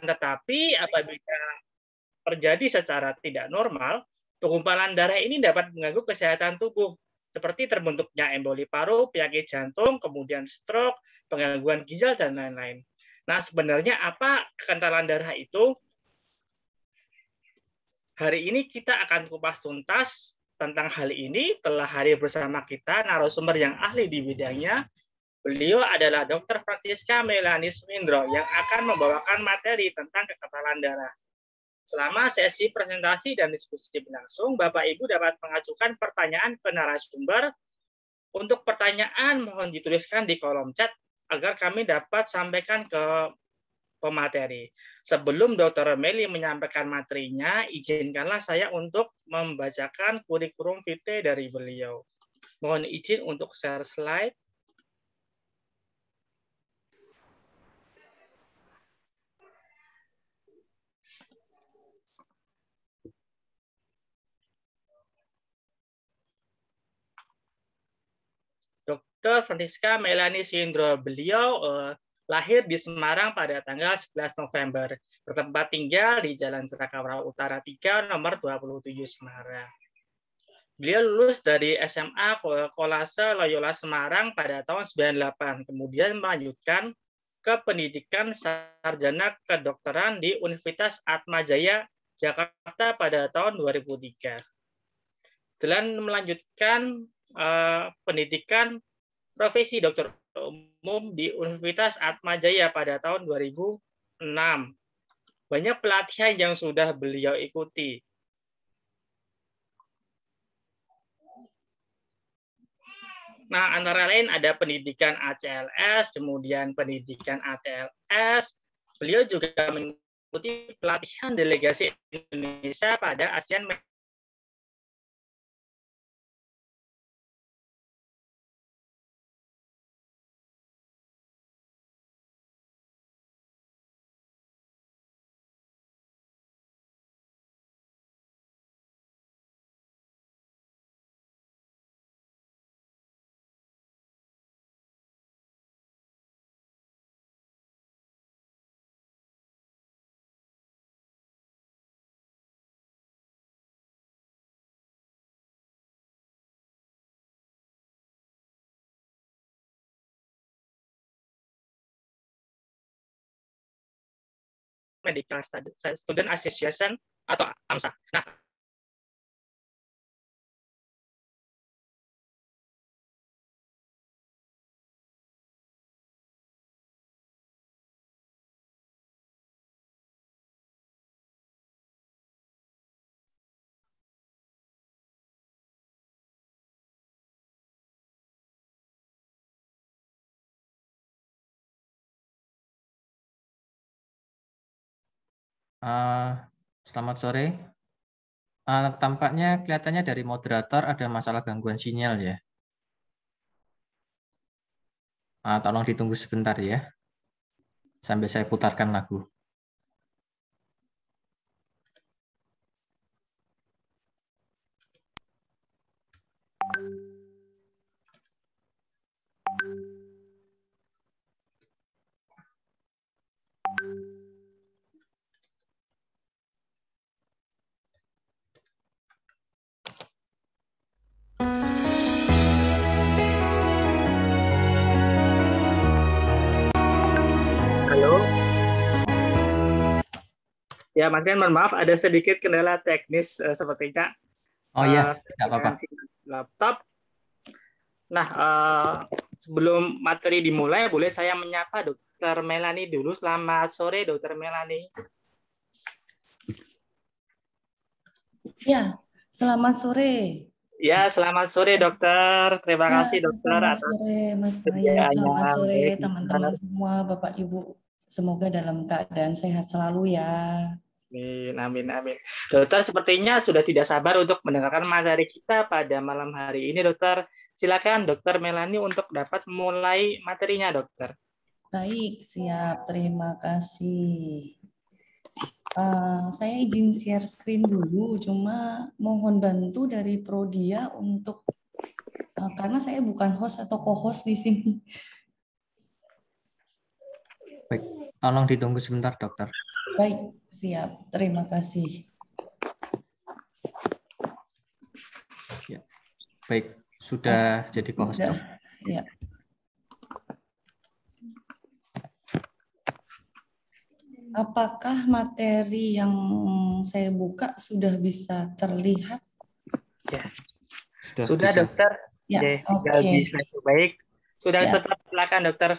tetapi apabila terjadi secara tidak normal, penggumpalan darah ini dapat mengganggu kesehatan tubuh, seperti terbentuknya emboli paru, penyakit jantung, kemudian stroke, penggangguan ginjal, dan lain-lain. Nah, sebenarnya apa kekentalan darah itu? Hari ini kita akan kupas tuntas tentang hal ini. Telah hadir bersama kita narasumber yang ahli di bidangnya. Beliau adalah Dr. Francisca Melanie Swindro yang akan membawakan materi tentang kekentalan darah. Selama sesi presentasi dan diskusi berlangsung, Bapak Ibu dapat mengajukan pertanyaan ke narasumber. Untuk pertanyaan mohon dituliskan di kolom chat agar kami dapat sampaikan ke pemateri. Sebelum Dr. Meli menyampaikan materinya, izinkanlah saya untuk membacakan kurikulum vitae dari beliau. Mohon izin untuk share slide. Dr. Francisca Melanie Swindro, beliau lahir di Semarang pada tanggal 11 November, bertempat tinggal di Jalan Cerakawara Utara 3, nomor 27 Semarang. Beliau lulus dari SMA Kolase Loyola Semarang pada tahun 98, kemudian melanjutkan ke pendidikan sarjana kedokteran di Universitas Atmajaya, Jakarta pada tahun 2003. Dan melanjutkan pendidikan profesi dokter umum di Universitas Atmajaya pada tahun 2006. Banyak pelatihan yang sudah beliau ikuti. Nah, antara lain ada pendidikan ACLS, kemudian pendidikan ATLS. Beliau juga mengikuti pelatihan delegasi Indonesia pada ASEAN Medical Student Association atau AMSA. Nah, Selamat sore. Tampaknya kelihatannya dari moderator ada masalah gangguan sinyal ya. Tolong ditunggu sebentar ya, sambil saya putarkan lagu. ya, Mas Yan, mohon maaf ada sedikit kendala teknis sepertinya. Oh iya, tidak apa-apa. Laptop. Nah, sebelum materi dimulai, boleh saya menyapa Dr. Melanie dulu. Selamat sore, Dr. Melanie. Ya, selamat sore. Ya, selamat sore, dokter. Terima kasih, dokter, selamat atas sore, Mas Bayu. Selamat sore, teman-teman semua, Bapak Ibu. Semoga dalam keadaan sehat selalu ya. Amin, amin, amin. Dokter, sepertinya sudah tidak sabar untuk mendengarkan materi kita pada malam hari ini, dokter. Silakan, dokter Melanie, untuk dapat mulai materinya, dokter. Baik, siap. Terima kasih. Saya izin share screen dulu, cuma mohon bantu dari Prodia untuk karena saya bukan host atau co-host di sini. Baik, tolong ditunggu sebentar, dokter. Baik, siap. Terima kasih. Ya. Baik, sudah jadi co-host, Dok. Ya. Apakah materi yang saya buka sudah bisa terlihat? Ya. Sudah Bisa. Dokter. Ya, Tinggal bisa. Baik. Sudah ya. tetap silakan, Dokter.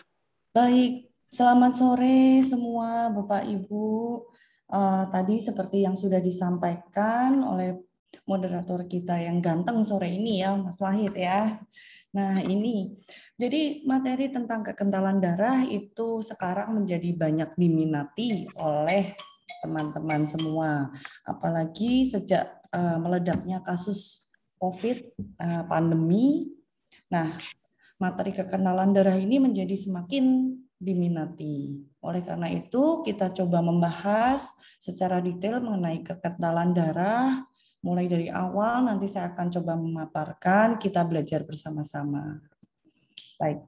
Baik, selamat sore semua Bapak Ibu. Tadi seperti yang sudah disampaikan oleh moderator kita yang ganteng sore ini ya, Mas Wahid ya. Nah ini, jadi materi tentang kekentalan darah itu sekarang menjadi banyak diminati oleh teman-teman semua. Apalagi sejak meledaknya kasus COVID, pandemi. Nah, materi kekenalan darah ini menjadi semakin diminati. Oleh karena itu, kita coba membahas secara detail mengenai kekentalan darah. Mulai dari awal, nanti saya akan coba memaparkan, kita belajar bersama-sama. Baik.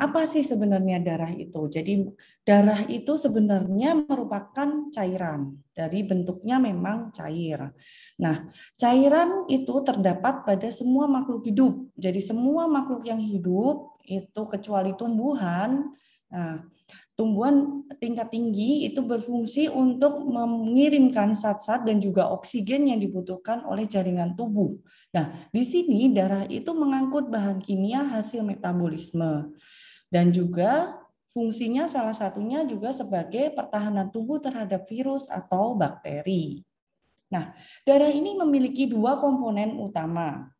Apa sih sebenarnya darah itu? Jadi darah itu sebenarnya merupakan cairan. Dari bentuknya memang cair. Nah, cairan itu terdapat pada semua makhluk hidup. Jadi semua makhluk yang hidup itu kecuali tumbuhan. Nah, tumbuhan tingkat tinggi itu berfungsi untuk mengirimkan zat-zat dan juga oksigen yang dibutuhkan oleh jaringan tubuh. Nah, di sini darah itu mengangkut bahan kimia hasil metabolisme dan juga fungsinya salah satunya juga sebagai pertahanan tubuh terhadap virus atau bakteri. Nah, darah ini memiliki dua komponen utama.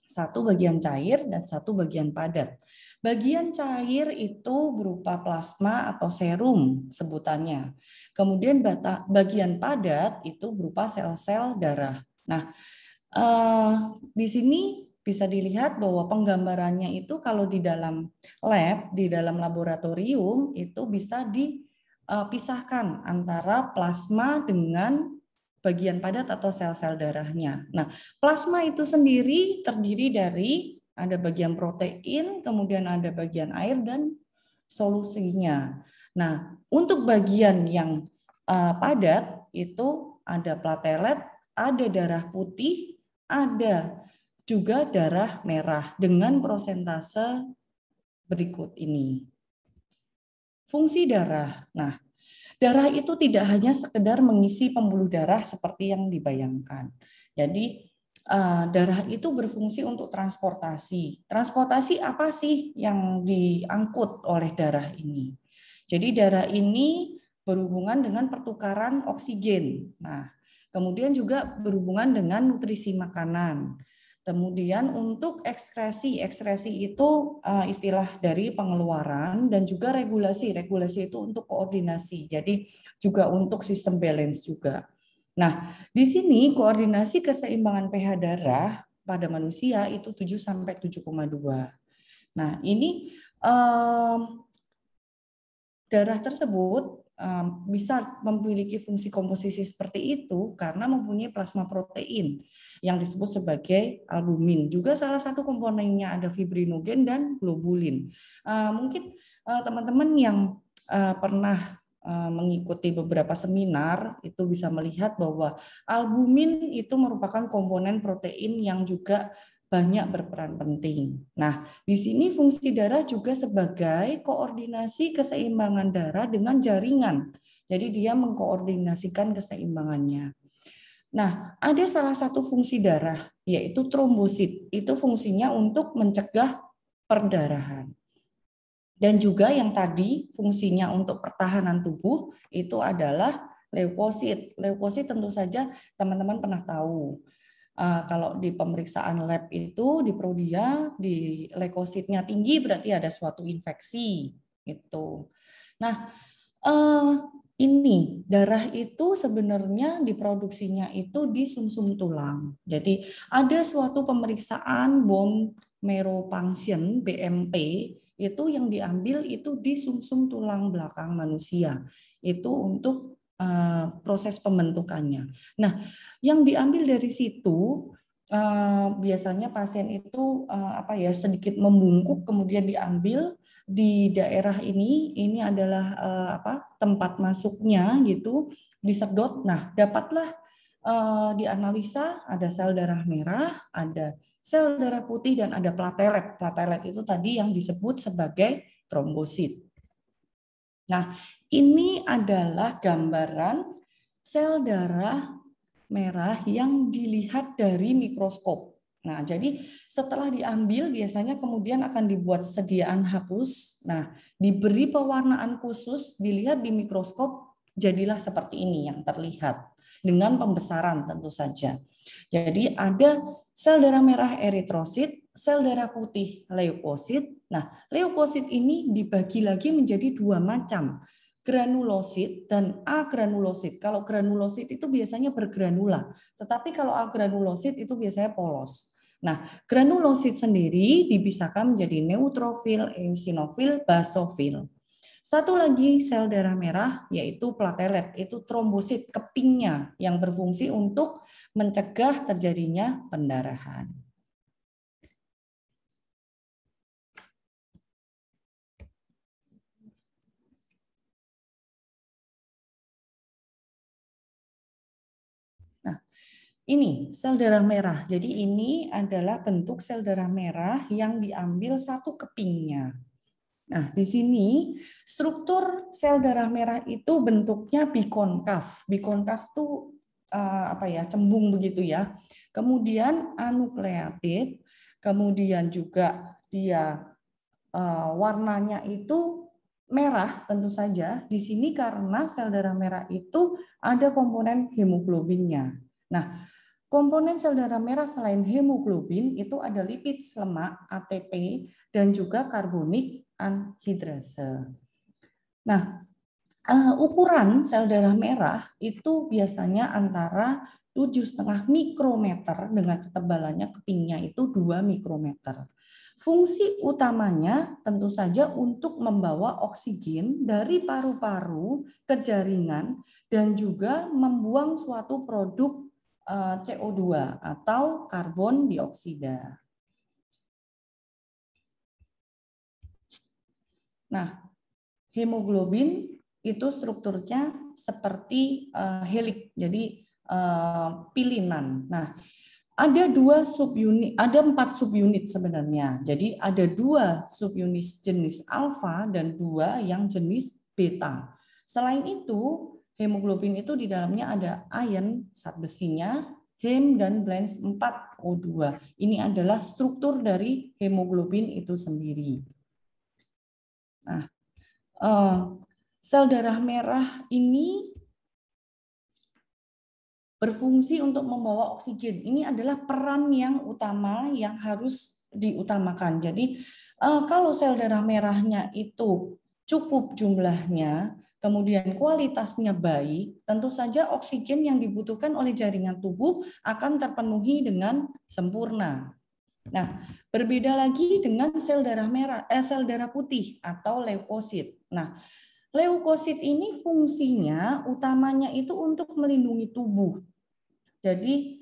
Satu bagian cair dan satu bagian padat. Bagian cair itu berupa plasma atau serum sebutannya. Kemudian bagian padat itu berupa sel-sel darah. Nah, di sini bisa dilihat bahwa penggambarannya itu kalau di dalam lab, di dalam laboratorium itu bisa dipisahkan antara plasma dengan bagian padat atau sel-sel darahnya. Nah, plasma itu sendiri terdiri dari ada bagian protein, kemudian ada bagian air dan solusinya. Nah, untuk bagian yang padat itu ada platelet, ada darah putih, ada juga darah merah dengan prosentase berikut ini. Fungsi darah. Nah, darah itu tidak hanya sekedar mengisi pembuluh darah seperti yang dibayangkan. Jadi darah itu berfungsi untuk transportasi. Transportasi apa sih yang diangkut oleh darah ini? Jadi darah ini berhubungan dengan pertukaran oksigen. Nah, kemudian juga berhubungan dengan nutrisi makanan. Kemudian untuk ekskresi, ekskresi itu istilah dari pengeluaran dan juga regulasi. Regulasi itu untuk koordinasi. Jadi juga untuk sistem balance juga. Nah, di sini koordinasi keseimbangan pH darah pada manusia itu 7 sampai 7,2. Nah, ini darah tersebut bisa memiliki fungsi komposisi seperti itu karena mempunyai plasma protein yang disebut sebagai albumin. Juga salah satu komponennya ada fibrinogen dan globulin. Mungkin teman-teman yang pernah mengikuti beberapa seminar itu bisa melihat bahwa albumin itu merupakan komponen protein yang juga banyak berperan penting. Nah, di sini fungsi darah juga sebagai koordinasi keseimbangan darah dengan jaringan. Jadi dia mengkoordinasikan keseimbangannya. Nah, ada salah satu fungsi darah, yaitu trombosit. Itu fungsinya untuk mencegah perdarahan. Dan juga yang tadi fungsinya untuk pertahanan tubuh itu adalah leukosit. Leukosit tentu saja teman-teman pernah tahu. Kalau di pemeriksaan lab itu di Prodia, di leukositnya tinggi berarti ada suatu infeksi gitu. Nah, ini darah itu sebenarnya diproduksinya itu di sumsum tulang. Jadi ada suatu pemeriksaan bone marrow function BMP itu yang diambil itu di sumsum tulang belakang manusia. Itu untuk proses pembentukannya. Nah, yang diambil dari situ biasanya pasien itu sedikit membungkuk kemudian diambil di daerah ini adalah tempat masuknya gitu, disedot. Nah, dapatlah dianalisa ada sel darah merah, ada sel darah putih, dan ada platelet. Platelet itu tadi yang disebut sebagai trombosit. Nah, ini adalah gambaran sel darah merah yang dilihat dari mikroskop. Nah, jadi setelah diambil biasanya kemudian akan dibuat sediaan hapus. Nah, diberi pewarnaan khusus, dilihat di mikroskop, jadilah seperti ini yang terlihat dengan pembesaran tentu saja. Jadi ada sel darah merah eritrosit, sel darah putih leukosit. Nah, leukosit ini dibagi lagi menjadi dua macam, granulosit dan agranulosit. Kalau granulosit itu biasanya bergranula, tetapi kalau agranulosit itu biasanya polos. Nah, granulosit sendiri dipisahkan menjadi neutrofil, eosinofil, basofil. Satu lagi sel darah merah yaitu platelet, itu trombosit, kepingnya yang berfungsi untuk mencegah terjadinya pendarahan. Ini sel darah merah. Jadi ini adalah bentuk sel darah merah yang diambil satu kepingnya. Nah, di sini struktur sel darah merah itu bentuknya bikonkav. Bikonkav itu cembung begitu ya. Kemudian anukleatid, kemudian juga dia warnanya itu merah tentu saja. Di sini karena sel darah merah itu ada komponen hemoglobinnya. Nah, komponen sel darah merah selain hemoglobin itu ada lipid lemak ATP dan juga karbonik anhidrase. Nah, ukuran sel darah merah itu biasanya antara 7,5 mikrometer dengan ketebalannya kepingnya itu 2 mikrometer. Fungsi utamanya tentu saja untuk membawa oksigen dari paru-paru ke jaringan dan juga membuang suatu produk CO2 atau karbon dioksida. Nah, hemoglobin itu strukturnya seperti helix, jadi pilinan. Nah, ada 4 subunit sebenarnya. Jadi ada 2 subunit jenis alfa dan 2 yang jenis beta. Selain itu, hemoglobin itu di dalamnya ada iron, zat besinya, hem dan Blanche 4O2. Ini adalah struktur dari hemoglobin itu sendiri. Nah, sel darah merah ini berfungsi untuk membawa oksigen. Ini adalah peran yang utama yang harus diutamakan. Jadi kalau sel darah merahnya itu cukup jumlahnya, kemudian kualitasnya baik, tentu saja oksigen yang dibutuhkan oleh jaringan tubuh akan terpenuhi dengan sempurna. Nah, berbeda lagi dengan sel darah putih atau leukosit. Nah, leukosit ini fungsinya utamanya itu untuk melindungi tubuh. Jadi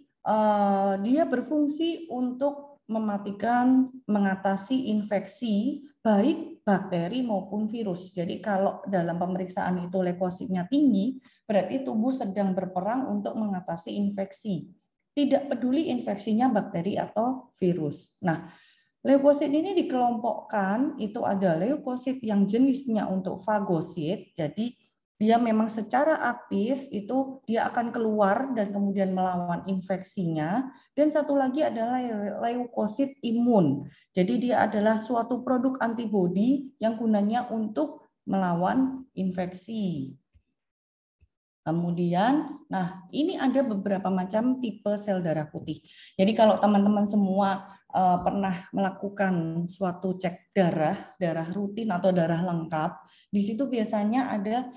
dia berfungsi untuk mematikan, mengatasi infeksi baik bakteri maupun virus. Jadi kalau dalam pemeriksaan itu leukositnya tinggi, berarti tubuh sedang berperang untuk mengatasi infeksi. Tidak peduli infeksinya bakteri atau virus. Nah, leukosit ini dikelompokkan, itu ada leukosit yang jenisnya untuk fagosit, jadi dia memang secara aktif itu dia akan keluar dan kemudian melawan infeksinya. Dan satu lagi adalah leukosit imun. Jadi dia adalah suatu produk antibodi yang gunanya untuk melawan infeksi. Kemudian, nah ini ada beberapa macam tipe sel darah putih. Jadi kalau teman-teman semua pernah melakukan suatu cek darah rutin atau darah lengkap, di situ biasanya ada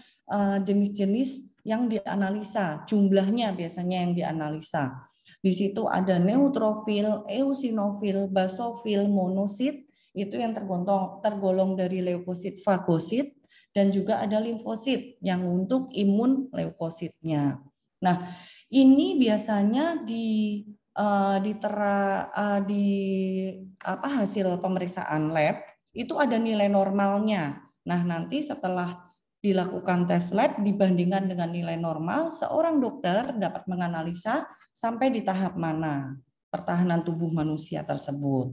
jenis-jenis yang dianalisa, jumlahnya biasanya yang dianalisa. Di situ ada neutrofil, eosinofil, basofil, monosit, itu yang tergolong dari leukosit, fagosit, dan juga ada limfosit yang untuk imun leukositnya. Nah, ini biasanya hasil pemeriksaan lab itu ada nilai normalnya. Nah, nanti setelah dilakukan tes lab dibandingkan dengan nilai normal, seorang dokter dapat menganalisa sampai di tahap mana pertahanan tubuh manusia tersebut.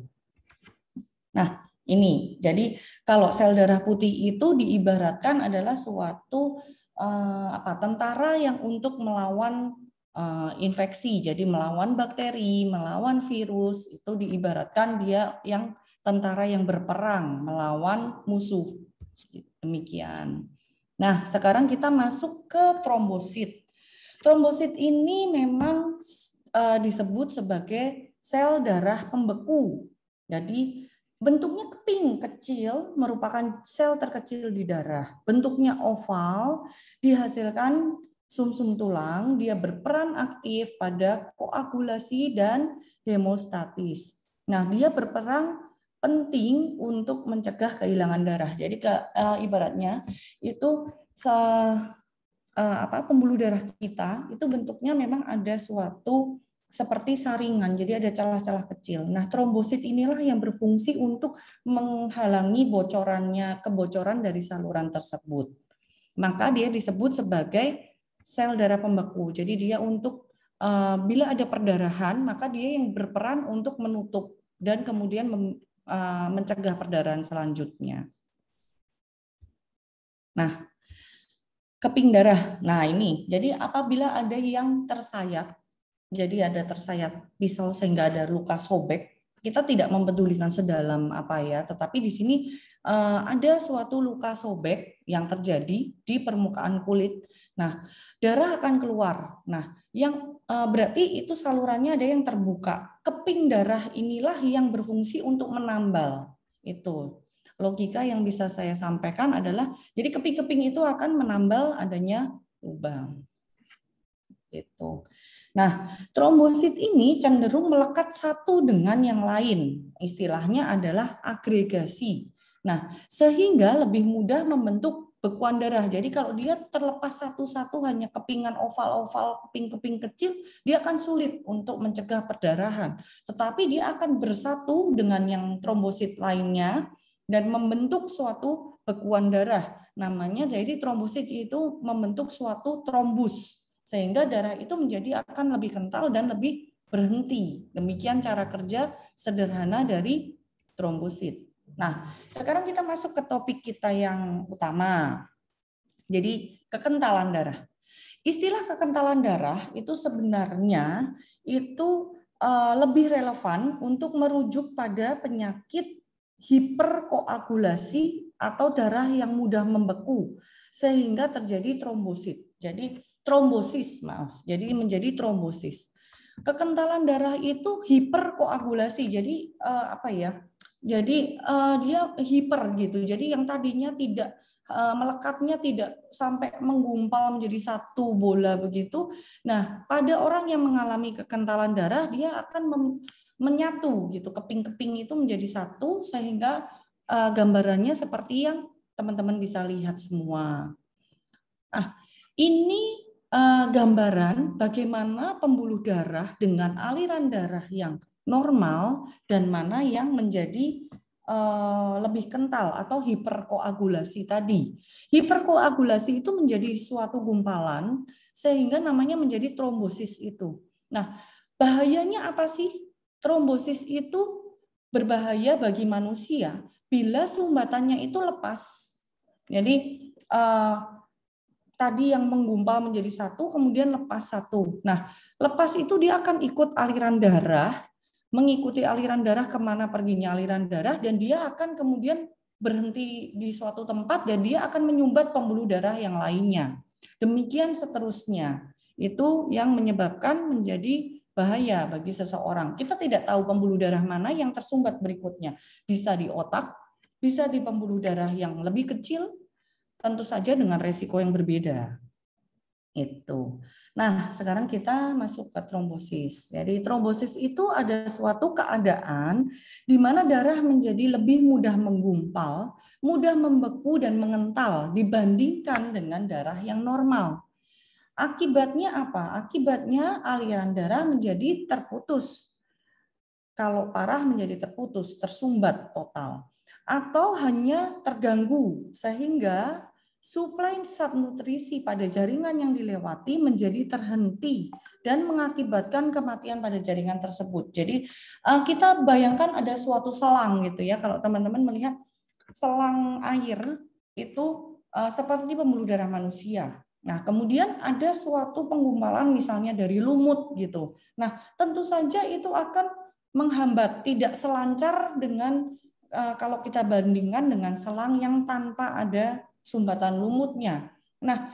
Nah, ini. Jadi kalau sel darah putih itu diibaratkan adalah suatu tentara yang untuk melawan infeksi. Jadi melawan bakteri, melawan virus, itu diibaratkan dia yang tentara yang berperang melawan musuh. Demikian. Nah, sekarang kita masuk ke trombosit. Trombosit ini memang disebut sebagai sel darah pembeku. Jadi bentuknya keping kecil, merupakan sel terkecil di darah. Bentuknya oval, dihasilkan sumsum tulang, dia berperan aktif pada koagulasi dan hemostatis. Nah, dia berperan penting untuk mencegah kehilangan darah. Jadi ibaratnya itu pembuluh darah kita itu bentuknya memang ada suatu seperti saringan, jadi ada celah-celah kecil. Nah, trombosit inilah yang berfungsi untuk menghalangi kebocoran dari saluran tersebut. Maka dia disebut sebagai sel darah pembeku. Jadi dia untuk bila ada perdarahan, maka dia yang berperan untuk menutup dan kemudian mencegah perdarahan selanjutnya. Nah, keping darah. Nah, ini. Jadi apabila ada yang tersayat, jadi ada tersayat pisau sehingga ada luka sobek, kita tidak mempedulikan sedalam apa ya, tetapi di sini ada suatu luka sobek yang terjadi di permukaan kulit. Nah, darah akan keluar. Nah, yang berarti itu salurannya ada yang terbuka. Keping darah inilah yang berfungsi untuk menambal. Itu logika yang bisa saya sampaikan adalah, jadi keping-keping itu akan menambal adanya lubang. Gitu. Nah, trombosit ini cenderung melekat satu dengan yang lain. Istilahnya adalah agregasi. Nah, sehingga lebih mudah membentuk bekuan darah. Jadi kalau dia terlepas satu-satu hanya kepingan oval-oval, keping-keping kecil, dia akan sulit untuk mencegah perdarahan. Tetapi dia akan bersatu dengan yang trombosit lainnya dan membentuk suatu bekuan darah. Namanya, jadi trombosit itu membentuk suatu trombus. Sehingga darah itu akan lebih kental dan lebih berhenti. Demikian cara kerja sederhana dari trombosit. Nah, sekarang kita masuk ke topik kita yang utama. Jadi, kekentalan darah. Istilah kekentalan darah itu sebenarnya itu lebih relevan untuk merujuk pada penyakit hiperkoagulasi atau darah yang mudah membeku sehingga terjadi trombosit. Jadi trombosis, jadi menjadi trombosis. Kekentalan darah itu hiperkoagulasi, jadi Jadi dia hiper gitu. Jadi yang tadinya tidak melekatnya tidak sampai menggumpal menjadi satu bola begitu. Nah, pada orang yang mengalami kekentalan darah, dia akan menyatu gitu, keping-keping itu menjadi satu sehingga gambarannya seperti yang teman-teman bisa lihat semua. Ini gambaran bagaimana pembuluh darah dengan aliran darah yang normal dan mana yang menjadi lebih kental atau hiperkoagulasi tadi. Hiperkoagulasi itu menjadi suatu gumpalan sehingga namanya menjadi trombosis itu. Nah, bahayanya apa sih? Trombosis itu berbahaya bagi manusia bila sumbatannya itu lepas. Jadi tadi yang menggumpal menjadi satu, kemudian lepas satu. Nah, lepas itu dia akan ikut aliran darah, mengikuti aliran darah kemana perginya aliran darah, dan dia akan kemudian berhenti di suatu tempat, dan dia akan menyumbat pembuluh darah yang lainnya. Demikian seterusnya. Itu yang menyebabkan menjadi bahaya bagi seseorang. Kita tidak tahu pembuluh darah mana yang tersumbat berikutnya. Bisa di otak, bisa di pembuluh darah yang lebih kecil, tentu saja dengan resiko yang berbeda. Itu. Nah, sekarang kita masuk ke trombosis. Jadi trombosis itu ada suatu keadaan di mana darah menjadi lebih mudah menggumpal, mudah membeku dan mengental dibandingkan dengan darah yang normal. Akibatnya apa? Akibatnya aliran darah menjadi terputus. Kalau parah menjadi terputus, tersumbat total. atau hanya terganggu sehingga suplai zat nutrisi pada jaringan yang dilewati menjadi terhenti dan mengakibatkan kematian pada jaringan tersebut. Jadi kita bayangkan ada suatu selang gitu ya, kalau teman-teman melihat selang air itu seperti pembuluh darah manusia. Nah, kemudian ada suatu penggumpalan misalnya dari lumut gitu. Nah, tentu saja itu akan menghambat, tidak selancar dengan kalau kita bandingkan dengan selang yang tanpa ada sumbatan lumutnya. Nah,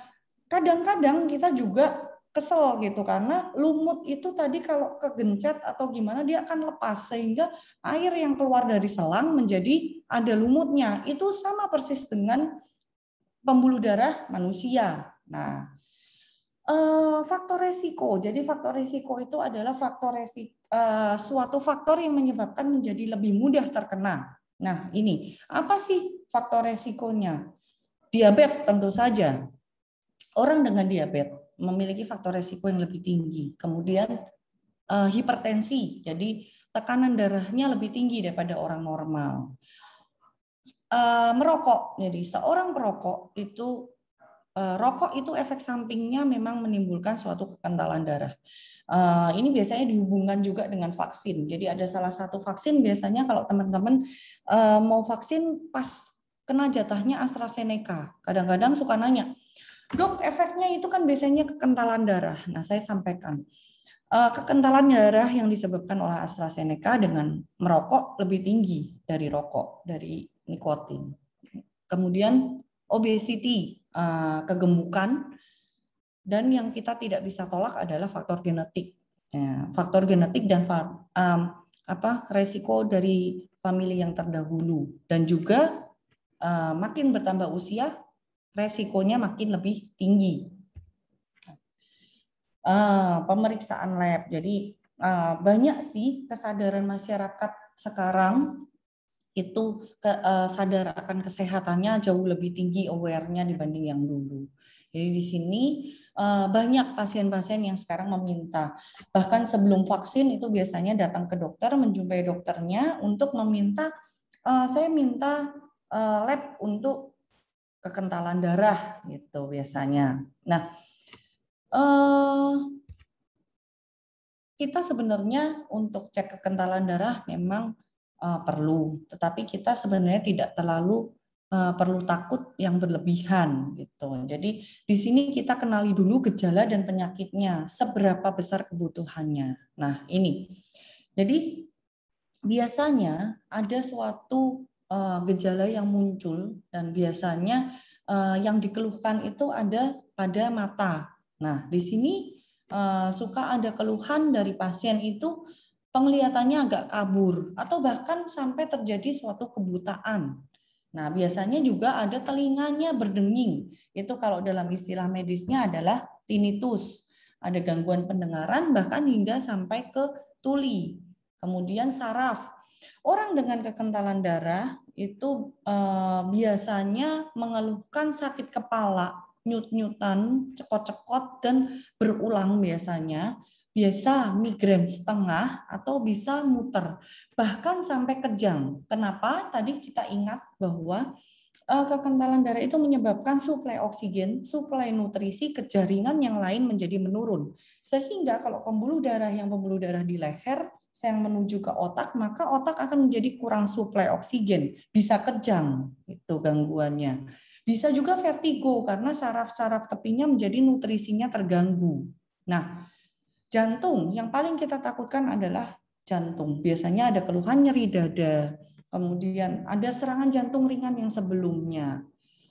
kadang-kadang kita juga kesel gitu karena lumut itu tadi kalau kegencet atau gimana dia akan lepas sehingga air yang keluar dari selang menjadi ada lumutnya. Itu sama persis dengan pembuluh darah manusia. Nah, faktor resiko. Jadi faktor resiko itu adalah suatu faktor yang menyebabkan menjadi lebih mudah terkena. Nah, ini apa sih faktor resikonya? Diabetes tentu saja. Orang dengan diabetes memiliki faktor resiko yang lebih tinggi. Kemudian hipertensi, jadi tekanan darahnya lebih tinggi daripada orang normal. Merokok, jadi seorang perokok itu rokok itu efek sampingnya memang menimbulkan suatu kekentalan darah. Ini biasanya dihubungkan juga dengan vaksin. Jadi ada salah satu vaksin biasanya kalau teman-teman mau vaksin pas kena jatahnya AstraZeneca, kadang-kadang suka nanya, dok efeknya itu kan biasanya kekentalan darah. Nah saya sampaikan, kekentalan darah yang disebabkan oleh AstraZeneca dengan merokok lebih tinggi dari rokok, dari nikotin. Kemudian obesity, kegemukan, dan yang kita tidak bisa tolak adalah faktor genetik. Faktor genetik dan resiko dari famili yang terdahulu. Dan juga makin bertambah usia, resikonya makin lebih tinggi. Pemeriksaan lab. Jadi banyak sih kesadaran masyarakat sekarang itu sadar akan kesehatannya jauh lebih tinggi aware-nya dibanding yang dulu. Jadi di sini banyak pasien-pasien yang sekarang meminta, bahkan sebelum vaksin itu biasanya datang ke dokter, menjumpai dokternya untuk meminta, saya minta lab untuk kekentalan darah gitu biasanya. Nah, kita sebenarnya untuk cek kekentalan darah memang perlu, tetapi kita sebenarnya tidak terlalu perlu takut yang berlebihan gitu. Jadi di sini kita kenali dulu gejala dan penyakitnya, seberapa besar kebutuhannya. Nah, ini. Jadi biasanya ada suatu gejala yang muncul dan biasanya yang dikeluhkan itu ada pada mata. Nah, di sini suka ada keluhan dari pasien itu penglihatannya agak kabur atau bahkan sampai terjadi suatu kebutaan. Nah, biasanya juga ada telinganya berdenging. Itu kalau dalam istilah medisnya adalah tinnitus. Ada gangguan pendengaran bahkan hingga sampai ke tuli. Kemudian saraf. Orang dengan kekentalan darah itu biasanya mengeluhkan sakit kepala, nyut-nyutan, cekot-cekot, dan berulang biasanya. Biasa migrain setengah atau bisa muter, bahkan sampai kejang. Kenapa? Tadi kita ingat bahwa kekentalan darah itu menyebabkan suplai oksigen, suplai nutrisi ke jaringan yang lain menjadi menurun. Sehingga kalau pembuluh darah di leher yang menuju ke otak, maka otak akan menjadi kurang suplai oksigen, bisa kejang, itu gangguannya. Bisa juga vertigo karena saraf-saraf tepinya menjadi nutrisinya terganggu. Nah, jantung yang paling kita takutkan adalah jantung. Biasanya ada keluhan nyeri dada, kemudian ada serangan jantung ringan yang sebelumnya.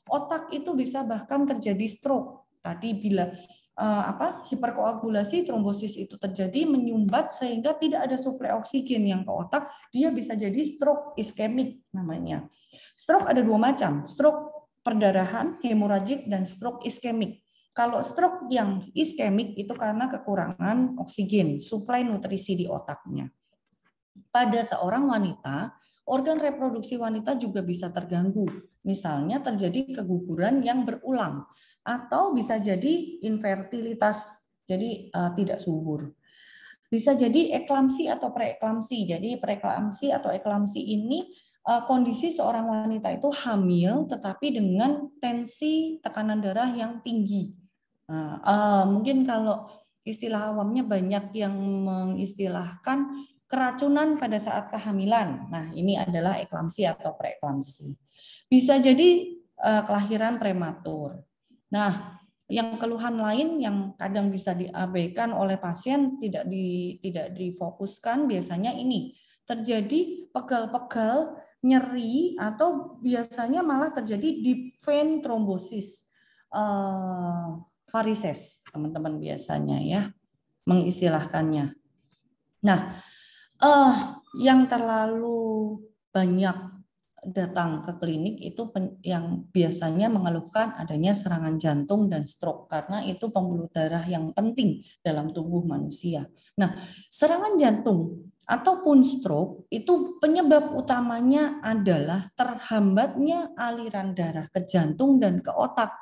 Otak itu bisa bahkan terjadi stroke. Tadi bila hiperkoagulasi, trombosis itu terjadi, menyumbat sehingga tidak ada suplai oksigen yang ke otak, dia bisa jadi stroke iskemik namanya. Stroke ada dua macam, stroke perdarahan, hemoragik, dan stroke iskemik. Kalau stroke yang iskemik itu karena kekurangan oksigen, suplai nutrisi di otaknya. Pada seorang wanita, organ reproduksi wanita juga bisa terganggu. Misalnya terjadi keguguran yang berulang atau bisa jadi infertilitas, jadi tidak subur. Bisa jadi eklamsi atau preeklamsi. Jadi preeklamsi atau eklamsi ini kondisi seorang wanita itu hamil tetapi dengan tensi tekanan darah yang tinggi. Mungkin kalau istilah awamnya banyak yang mengistilahkan keracunan pada saat kehamilan. Nah, ini adalah eklamsi atau preeklamsi. Bisa jadi kelahiran prematur. Nah, yang keluhan lain yang kadang bisa diabaikan oleh pasien, tidak difokuskan, biasanya ini terjadi pegal-pegal, nyeri, atau biasanya malah terjadi deep vein thrombosis, varises, teman-teman biasanya ya mengistilahkannya. Nah, yang terlalu banyak datang ke klinik itu yang biasanya mengeluhkan adanya serangan jantung dan stroke, karena itu pembuluh darah yang penting dalam tubuh manusia. Nah, serangan jantung ataupun stroke itu penyebab utamanya adalah terhambatnya aliran darah ke jantung dan ke otak.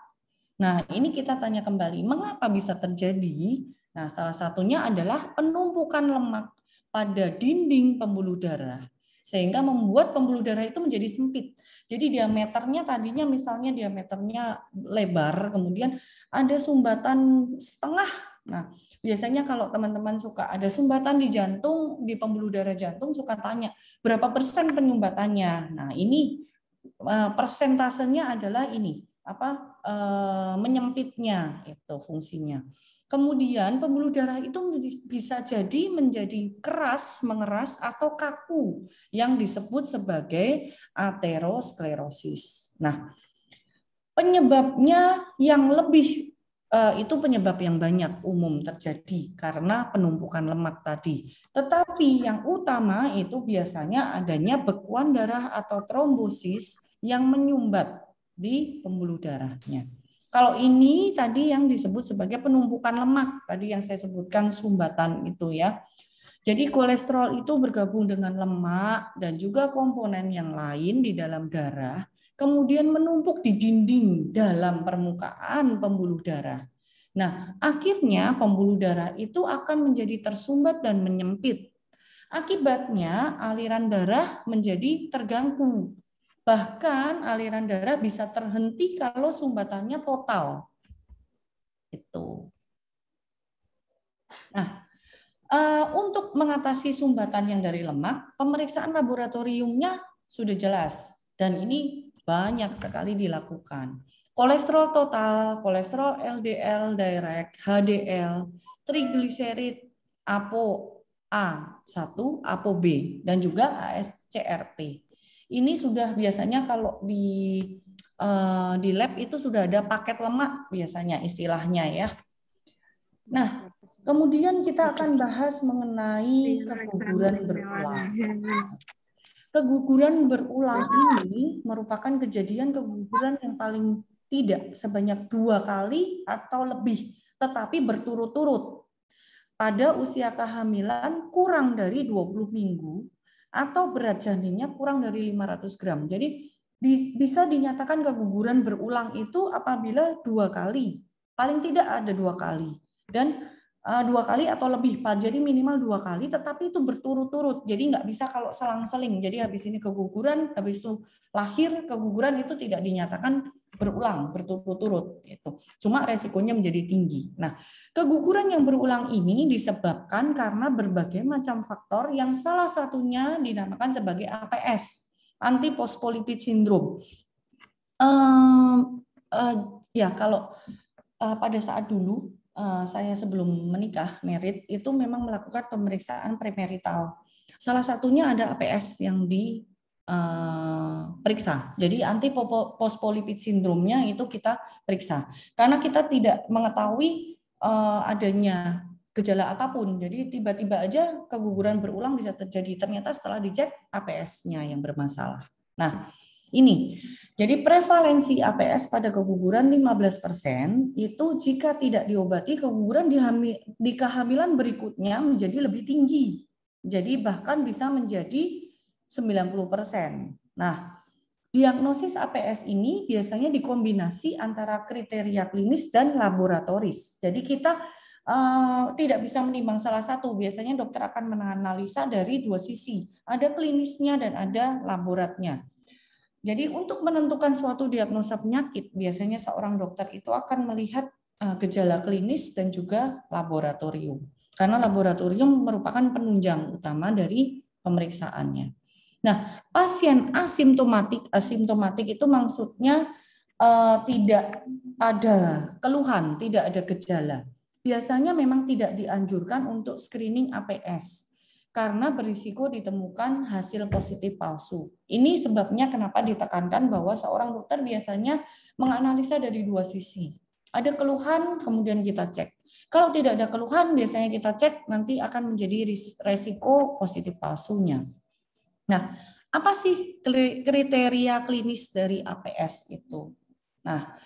Nah, ini kita tanya kembali, mengapa bisa terjadi? Nah, salah satunya adalah penumpukan lemak pada dinding pembuluh darah, sehingga membuat pembuluh darah itu menjadi sempit. Jadi diameternya tadinya misalnya diameternya lebar, kemudian ada sumbatan setengah. Nah, biasanya kalau teman-teman suka ada sumbatan di jantung, di pembuluh darah jantung, suka tanya berapa persen penyumbatannya. Nah, ini persentasenya adalah ini menyempitnya itu fungsinya. Kemudian pembuluh darah itu bisa jadi menjadi keras, mengeras atau kaku yang disebut sebagai aterosklerosis. Nah, penyebabnya yang lebih itu penyebab yang banyak umum terjadi karena penumpukan lemak tadi. Tetapi yang utama itu biasanya adanya bekuan darah atau trombosis yang menyumbat di pembuluh darahnya. Kalau ini tadi yang disebut sebagai penumpukan lemak, tadi yang saya sebutkan sumbatan itu ya. Jadi kolesterol itu bergabung dengan lemak dan juga komponen yang lain di dalam darah, kemudian menumpuk di dinding dalam permukaan pembuluh darah. Nah, akhirnya pembuluh darah itu akan menjadi tersumbat dan menyempit. Akibatnya aliran darah menjadi terganggu. Bahkan aliran darah bisa terhenti kalau sumbatannya total. Itu. Nah, untuk mengatasi sumbatan yang dari lemak, pemeriksaan laboratoriumnya sudah jelas dan ini banyak sekali dilakukan. Kolesterol total, kolesterol LDL direct, HDL, trigliserid, APO A1, APO B, dan juga ASCRP. Ini sudah biasanya kalau di lab itu sudah ada paket lemak biasanya istilahnya ya. Nah, kemudian kita akan bahas mengenai keguguran berulang. Keguguran berulang ini merupakan kejadian keguguran yang paling tidak sebanyak 2 kali atau lebih, tetapi berturut-turut pada usia kehamilan kurang dari 20 minggu atau berat janinnya kurang dari 500 gram. Jadi bisa dinyatakan keguguran berulang itu apabila 2 kali, paling tidak ada 2 kali. Dan 2 kali atau lebih, jadi minimal 2 kali, tetapi itu berturut-turut. Jadi nggak bisa kalau selang-seling. Jadi habis ini keguguran, habis itu lahir keguguran, itu tidak dinyatakan berulang, berturut-turut. Gitu. Cuma resikonya menjadi tinggi. Nah, keguguran yang berulang ini disebabkan karena berbagai macam faktor yang salah satunya dinamakan sebagai APS, antiphospholipid syndrome. Ya kalau pada saat dulu saya sebelum menikah, married, itu memang melakukan pemeriksaan premarital. Salah satunya ada APS yang diperiksa. Jadi antiphospholipid syndrome-nya itu kita periksa. Karena kita tidak mengetahui adanya gejala apapun. Jadi tiba-tiba aja keguguran berulang bisa terjadi. Ternyata setelah dicek APS-nya yang bermasalah. Nah, ini. Jadi prevalensi APS pada keguguran 15% itu jika tidak diobati keguguran di kehamilan berikutnya menjadi lebih tinggi. Jadi bahkan bisa menjadi 90%. Nah, diagnosis APS ini biasanya dikombinasi antara kriteria klinis dan laboratoris. Jadi kita tidak bisa menimbang salah satu. Biasanya dokter akan menganalisa dari dua sisi. Ada klinisnya dan ada laboratnya. Jadi untuk menentukan suatu diagnosa penyakit, biasanya seorang dokter itu akan melihat gejala klinis dan juga laboratorium. Karena laboratorium merupakan penunjang utama dari pemeriksaannya. Nah, pasien asimptomatik itu maksudnya tidak ada keluhan, tidak ada gejala. Biasanya memang tidak dianjurkan untuk screening APS karena berisiko ditemukan hasil positif palsu. Ini sebabnya kenapa ditekankan bahwa seorang dokter biasanya menganalisa dari dua sisi. Ada keluhan, kemudian kita cek. Kalau tidak ada keluhan, biasanya kita cek, nanti akan menjadi resiko positif palsunya. Nah, apa sih kriteria klinis dari APS itu? Nah,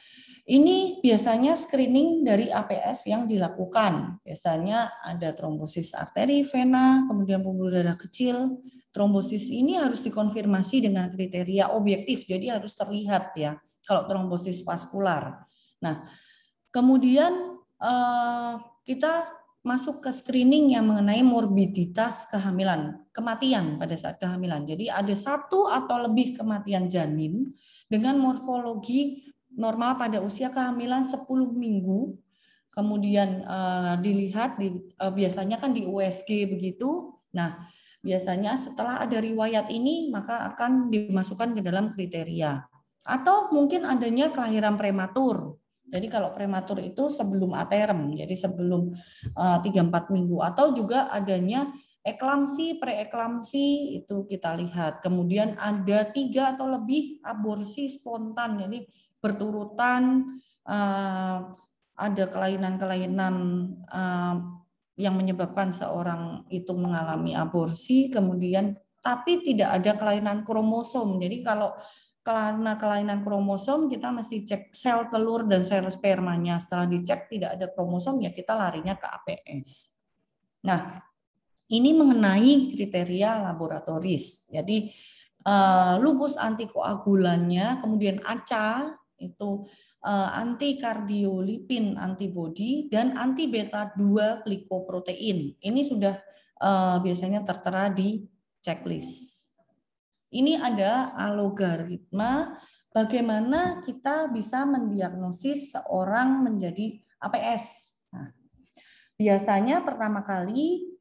ini biasanya screening dari APS yang dilakukan. Biasanya ada trombosis arteri, vena, kemudian pembuluh darah kecil. Trombosis ini harus dikonfirmasi dengan kriteria objektif, jadi harus terlihat ya kalau trombosis vaskular. Nah, kemudian kita masuk ke screening yang mengenai morbiditas kehamilan, kematian pada saat kehamilan. Jadi ada satu atau lebih kematian janin dengan morfologi normal pada usia kehamilan 10 minggu, kemudian dilihat biasanya kan di USG begitu. Nah, biasanya setelah ada riwayat ini maka akan dimasukkan ke dalam kriteria. Atau mungkin adanya kelahiran prematur. Jadi kalau prematur itu sebelum aterem, jadi sebelum 3-4 minggu. Atau juga adanya eklamsi, preeklamsi itu kita lihat. Kemudian ada 3 atau lebih aborsi spontan, jadi berturutan, ada kelainan-kelainan yang menyebabkan seorang itu mengalami aborsi, kemudian tapi tidak ada kelainan kromosom. Jadi kalau karena kelainan kromosom kita mesti cek sel telur dan sel spermanya. Setelah dicek tidak ada kromosom ya kita larinya ke APS. Nah, ini mengenai kriteria laboratoris. Jadi lupus antikoagulannya, kemudian ACA itu antikardiolipin antibody dan anti beta 2 glikoprotein. Ini sudah biasanya tertera di checklist. Ini ada algoritma bagaimana kita bisa mendiagnosis seorang menjadi APS. Nah, biasanya pertama kali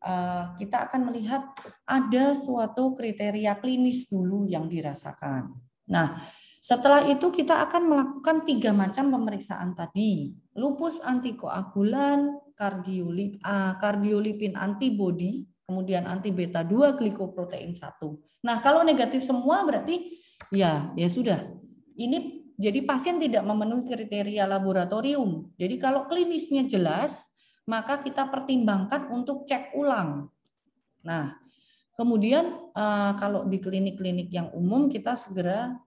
kita akan melihat ada suatu kriteria klinis dulu yang dirasakan. Nah, setelah itu kita akan melakukan 3 macam pemeriksaan tadi. Lupus antikoagulan, kardiolipin antibody, kemudian anti beta 2 glikoprotein 1. Nah, kalau negatif semua berarti ya sudah. Ini jadi pasien tidak memenuhi kriteria laboratorium. Jadi kalau klinisnya jelas, maka kita pertimbangkan untuk cek ulang. Nah, kemudian kalau di klinik-klinik yang umum kita segera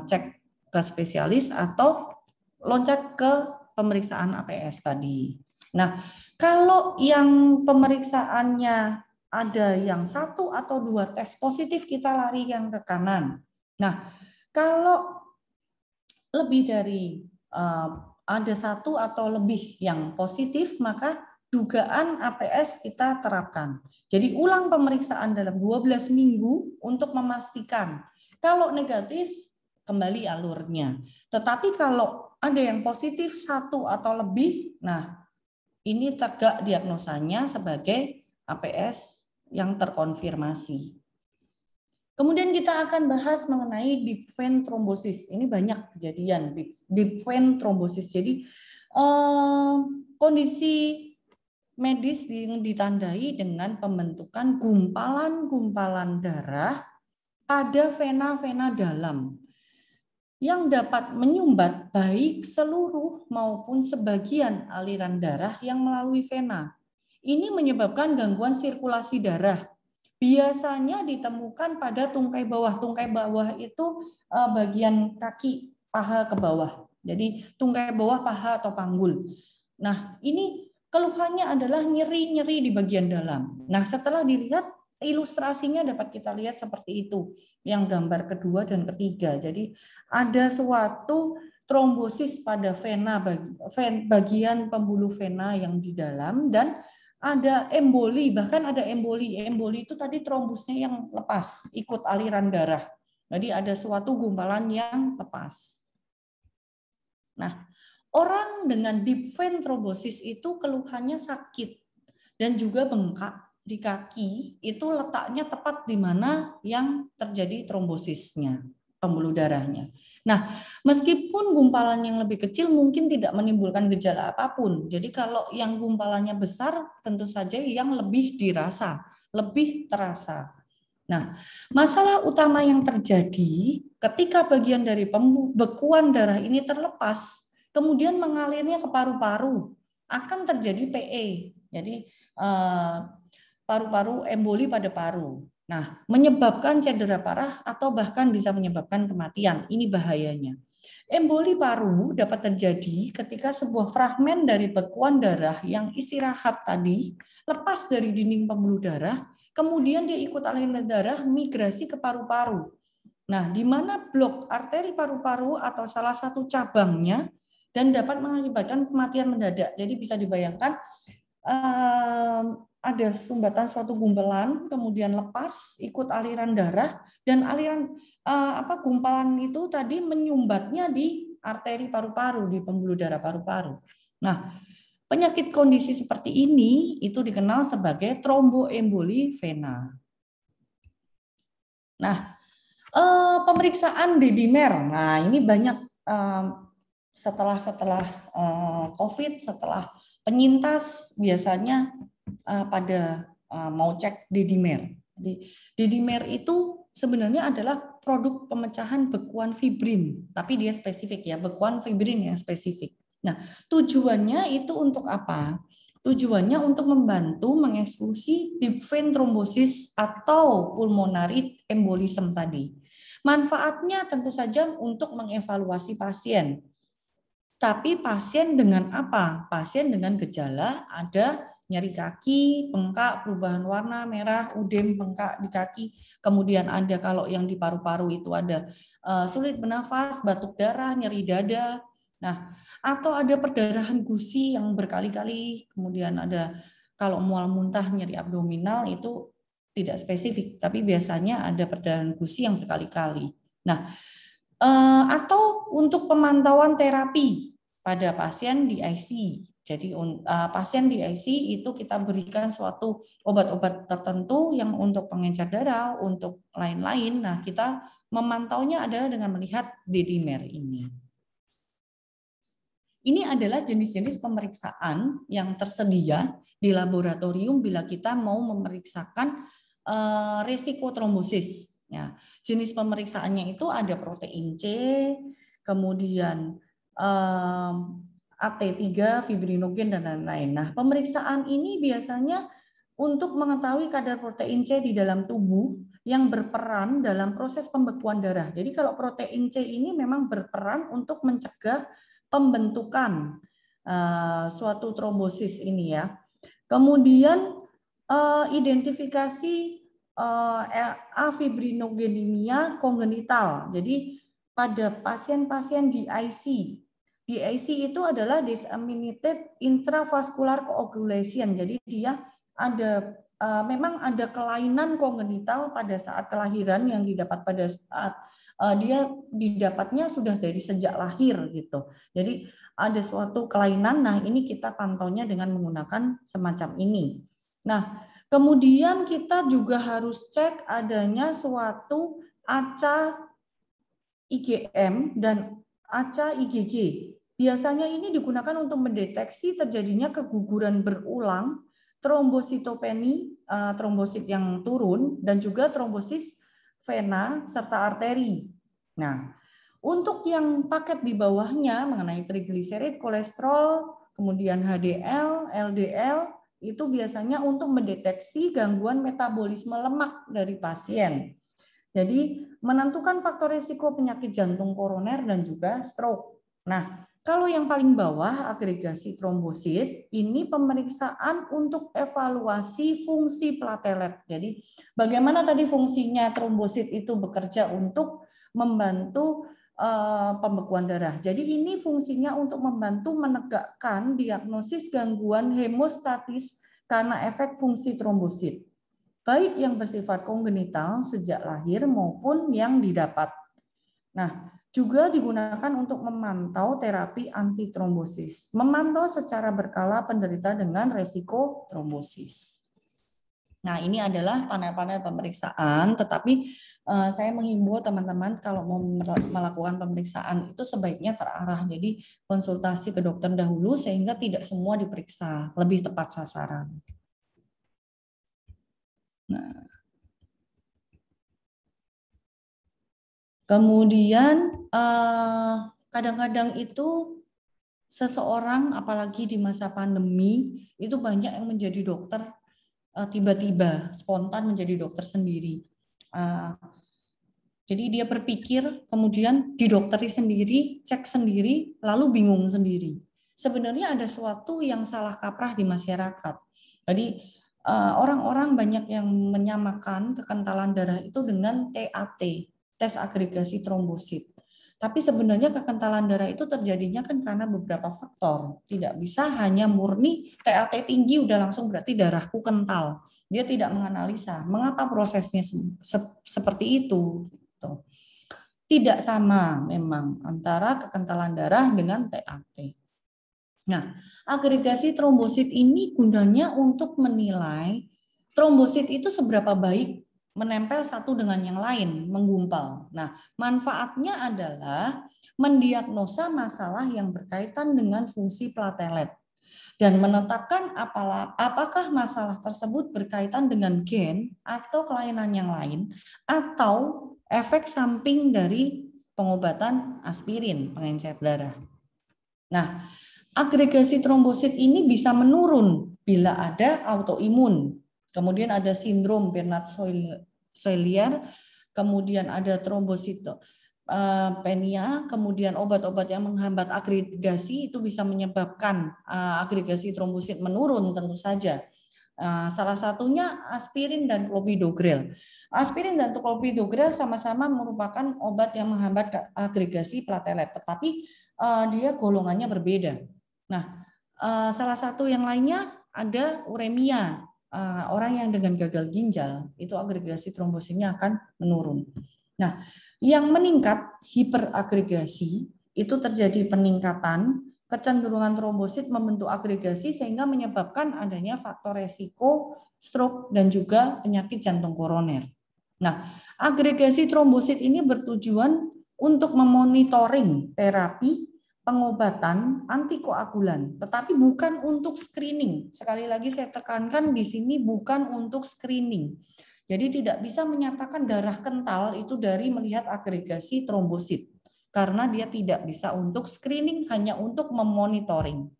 cek ke spesialis atau loncat ke pemeriksaan APS tadi. Nah, kalau yang pemeriksaannya ada yang 1 atau 2 tes positif, kita lari yang ke kanan. Nah, kalau lebih dari ada 1 atau lebih yang positif, maka dugaan APS kita terapkan. Jadi ulang pemeriksaan dalam 12 minggu untuk memastikan. Kalau negatif, kembali alurnya. Tetapi kalau ada yang positif 1 atau lebih, nah ini tegak diagnosanya sebagai APS yang terkonfirmasi. Kemudian kita akan bahas mengenai deep vein thrombosis. Ini banyak kejadian deep vein thrombosis. Jadi kondisi medis ditandai dengan pembentukan gumpalan-gumpalan darah pada vena-vena dalam yang dapat menyumbat baik seluruh maupun sebagian aliran darah yang melalui vena. Ini menyebabkan gangguan sirkulasi darah. Biasanya ditemukan pada tungkai bawah. Tungkai bawah itu bagian kaki paha ke bawah. Jadi tungkai bawah paha atau panggul. Nah, ini keluhannya adalah nyeri-nyeri di bagian dalam. Nah, setelah dilihat ilustrasinya dapat kita lihat seperti itu. Yang gambar kedua dan ketiga. Jadi ada suatu trombosis pada vena bagian pembuluh vena yang di dalam, dan ada emboli, bahkan ada emboli. Emboli itu tadi trombusnya yang lepas, ikut aliran darah. Jadi ada suatu gumpalan yang lepas. Nah, orang dengan deep vein thrombosis itu keluhannya sakit dan juga bengkak di kaki, itu letaknya tepat di mana yang terjadi trombosisnya, pembuluh darahnya. Nah, meskipun gumpalan yang lebih kecil mungkin tidak menimbulkan gejala apapun. Jadi kalau yang gumpalannya besar, tentu saja yang lebih dirasa, lebih terasa. Nah, masalah utama yang terjadi ketika bagian dari pembekuan darah ini terlepas, kemudian mengalirnya ke paru-paru, akan terjadi PE. Jadi paru-paru, emboli pada paru. Nah, menyebabkan cedera parah atau bahkan bisa menyebabkan kematian. Ini bahayanya. Emboli paru dapat terjadi ketika sebuah fragmen dari bekuan darah yang istirahat tadi lepas dari dinding pembuluh darah, kemudian dia ikut aliran darah migrasi ke paru-paru. Nah, di mana blok arteri paru-paru atau salah satu cabangnya dan dapat mengakibatkan kematian mendadak. Jadi bisa dibayangkan ada sumbatan suatu gumpalan, kemudian lepas, ikut aliran darah, dan aliran gumpalan itu tadi menyumbatnya di arteri paru-paru, di pembuluh darah paru-paru. Nah, penyakit kondisi seperti ini itu dikenal sebagai tromboemboli vena. Nah, pemeriksaan dedimer. Nah, ini banyak setelah COVID, setelah penyintas biasanya pada mau cek dedimer. Jadi dedimer itu sebenarnya adalah produk pemecahan bekuan fibrin, tapi dia spesifik ya, bekuan fibrin yang spesifik. Nah, tujuannya itu untuk apa? Tujuannya untuk membantu mengeksklusi deep vein thrombosis atau pulmonary embolism tadi. Manfaatnya tentu saja untuk mengevaluasi pasien. Tapi pasien dengan apa? Pasien dengan gejala ada nyeri kaki, bengkak, perubahan warna, merah, udem, bengkak di kaki. Kemudian ada kalau yang di paru-paru itu ada sulit bernafas, batuk darah, nyeri dada. Nah, atau ada perdarahan gusi yang berkali-kali. Kemudian ada kalau mual muntah, nyeri abdominal itu tidak spesifik, tapi biasanya ada perdarahan gusi yang berkali-kali. Nah, atau untuk pemantauan terapi pada pasien di IC. Jadi pasien di IC itu kita berikan suatu obat-obat tertentu yang untuk pengencer darah, untuk lain-lain. Nah, kita memantaunya adalah dengan melihat dedimer ini. Ini adalah jenis-jenis pemeriksaan yang tersedia di laboratorium bila kita mau memeriksakan resiko trombosis. Ya, jenis pemeriksaannya itu ada protein C, kemudian AT3, fibrinogen, dan lain-lain. Nah, pemeriksaan ini biasanya untuk mengetahui kadar protein C di dalam tubuh yang berperan dalam proses pembekuan darah. Jadi kalau protein C ini memang berperan untuk mencegah pembentukan suatu trombosis ini ya. Kemudian identifikasi afibrinogenemia kongenital. Jadi pada pasien-pasien di IC. Di IC itu adalah disseminated intravascular coagulation. Jadi dia ada memang ada kelainan kongenital pada saat kelahiran yang didapat pada saat dia didapatnya sudah dari sejak lahir gitu. Jadi ada suatu kelainan. Nah, ini kita pantaunya dengan menggunakan semacam ini. Nah, kemudian kita juga harus cek adanya suatu ACA IgM dan ACA IgG. Biasanya ini digunakan untuk mendeteksi terjadinya keguguran berulang, trombositopeni, trombosit yang turun, dan juga trombosis vena serta arteri. Nah, untuk yang paket di bawahnya mengenai trigliserid, kolesterol, kemudian HDL, LDL, itu biasanya untuk mendeteksi gangguan metabolisme lemak dari pasien. Jadi menentukan faktor risiko penyakit jantung koroner dan juga stroke. Nah, kalau yang paling bawah agregasi trombosit, ini pemeriksaan untuk evaluasi fungsi platelet. Jadi bagaimana tadi fungsinya trombosit itu bekerja untuk membantu pembekuan darah. Jadi ini fungsinya untuk membantu menegakkan diagnosis gangguan hemostatis karena efek fungsi trombosit, baik yang bersifat kongenital sejak lahir maupun yang didapat. Nah, juga digunakan untuk memantau terapi antitrombosis, memantau secara berkala penderita dengan resiko trombosis. Nah, ini adalah panel-panel pemeriksaan, tetapi saya menghimbau teman-teman kalau mau melakukan pemeriksaan itu sebaiknya terarah. Jadi konsultasi ke dokter dahulu sehingga tidak semua diperiksa, lebih tepat sasaran. Nah, kemudian kadang-kadang itu seseorang, apalagi di masa pandemi, itu banyak yang menjadi dokter tiba-tiba spontan menjadi dokter sendiri. Jadi dia berpikir, kemudian didokteri sendiri, cek sendiri, lalu bingung sendiri. Sebenarnya ada sesuatu yang salah kaprah di masyarakat. Jadi orang-orang banyak yang menyamakan kekentalan darah itu dengan TAT, tes agregasi trombosit. Tapi sebenarnya kekentalan darah itu terjadinya kan karena beberapa faktor. Tidak bisa hanya murni TAT tinggi udah langsung berarti darahku kental. Dia tidak menganalisa mengapa prosesnya seperti itu. Tidak sama memang antara kekentalan darah dengan TAT. Nah, agregasi trombosit ini gunanya untuk menilai trombosit itu seberapa baik menempel satu dengan yang lain, menggumpal. Nah, manfaatnya adalah mendiagnosa masalah yang berkaitan dengan fungsi platelet dan menetapkan apakah masalah tersebut berkaitan dengan gen atau kelainan yang lain atau efek samping dari pengobatan aspirin, pengencer darah. Nah, agregasi trombosit ini bisa menurun bila ada autoimun. Kemudian ada sindrom Bernard-Soilier, kemudian ada trombositopenia, kemudian obat-obat yang menghambat agregasi itu bisa menyebabkan agregasi trombosit menurun tentu saja. Salah satunya aspirin dan clopidogrel. Aspirin dan clopidogrel sama-sama merupakan obat yang menghambat agregasi platelet, tetapi dia golongannya berbeda. Nah, salah satu yang lainnya ada uremia. Orang yang dengan gagal ginjal itu agregasi trombositnya akan menurun. Nah, yang meningkat hiperagregasi itu terjadi peningkatan kecenderungan trombosit membentuk agregasi sehingga menyebabkan adanya faktor resiko stroke dan juga penyakit jantung koroner. Nah, agregasi trombosit ini bertujuan untuk memonitoring terapi pengobatan antikoagulan, tetapi bukan untuk screening. Sekali lagi saya tekankan di sini bukan untuk screening. Jadi tidak bisa menyatakan darah kental itu dari melihat agregasi trombosit, karena dia tidak bisa untuk screening, hanya untuk memonitoring.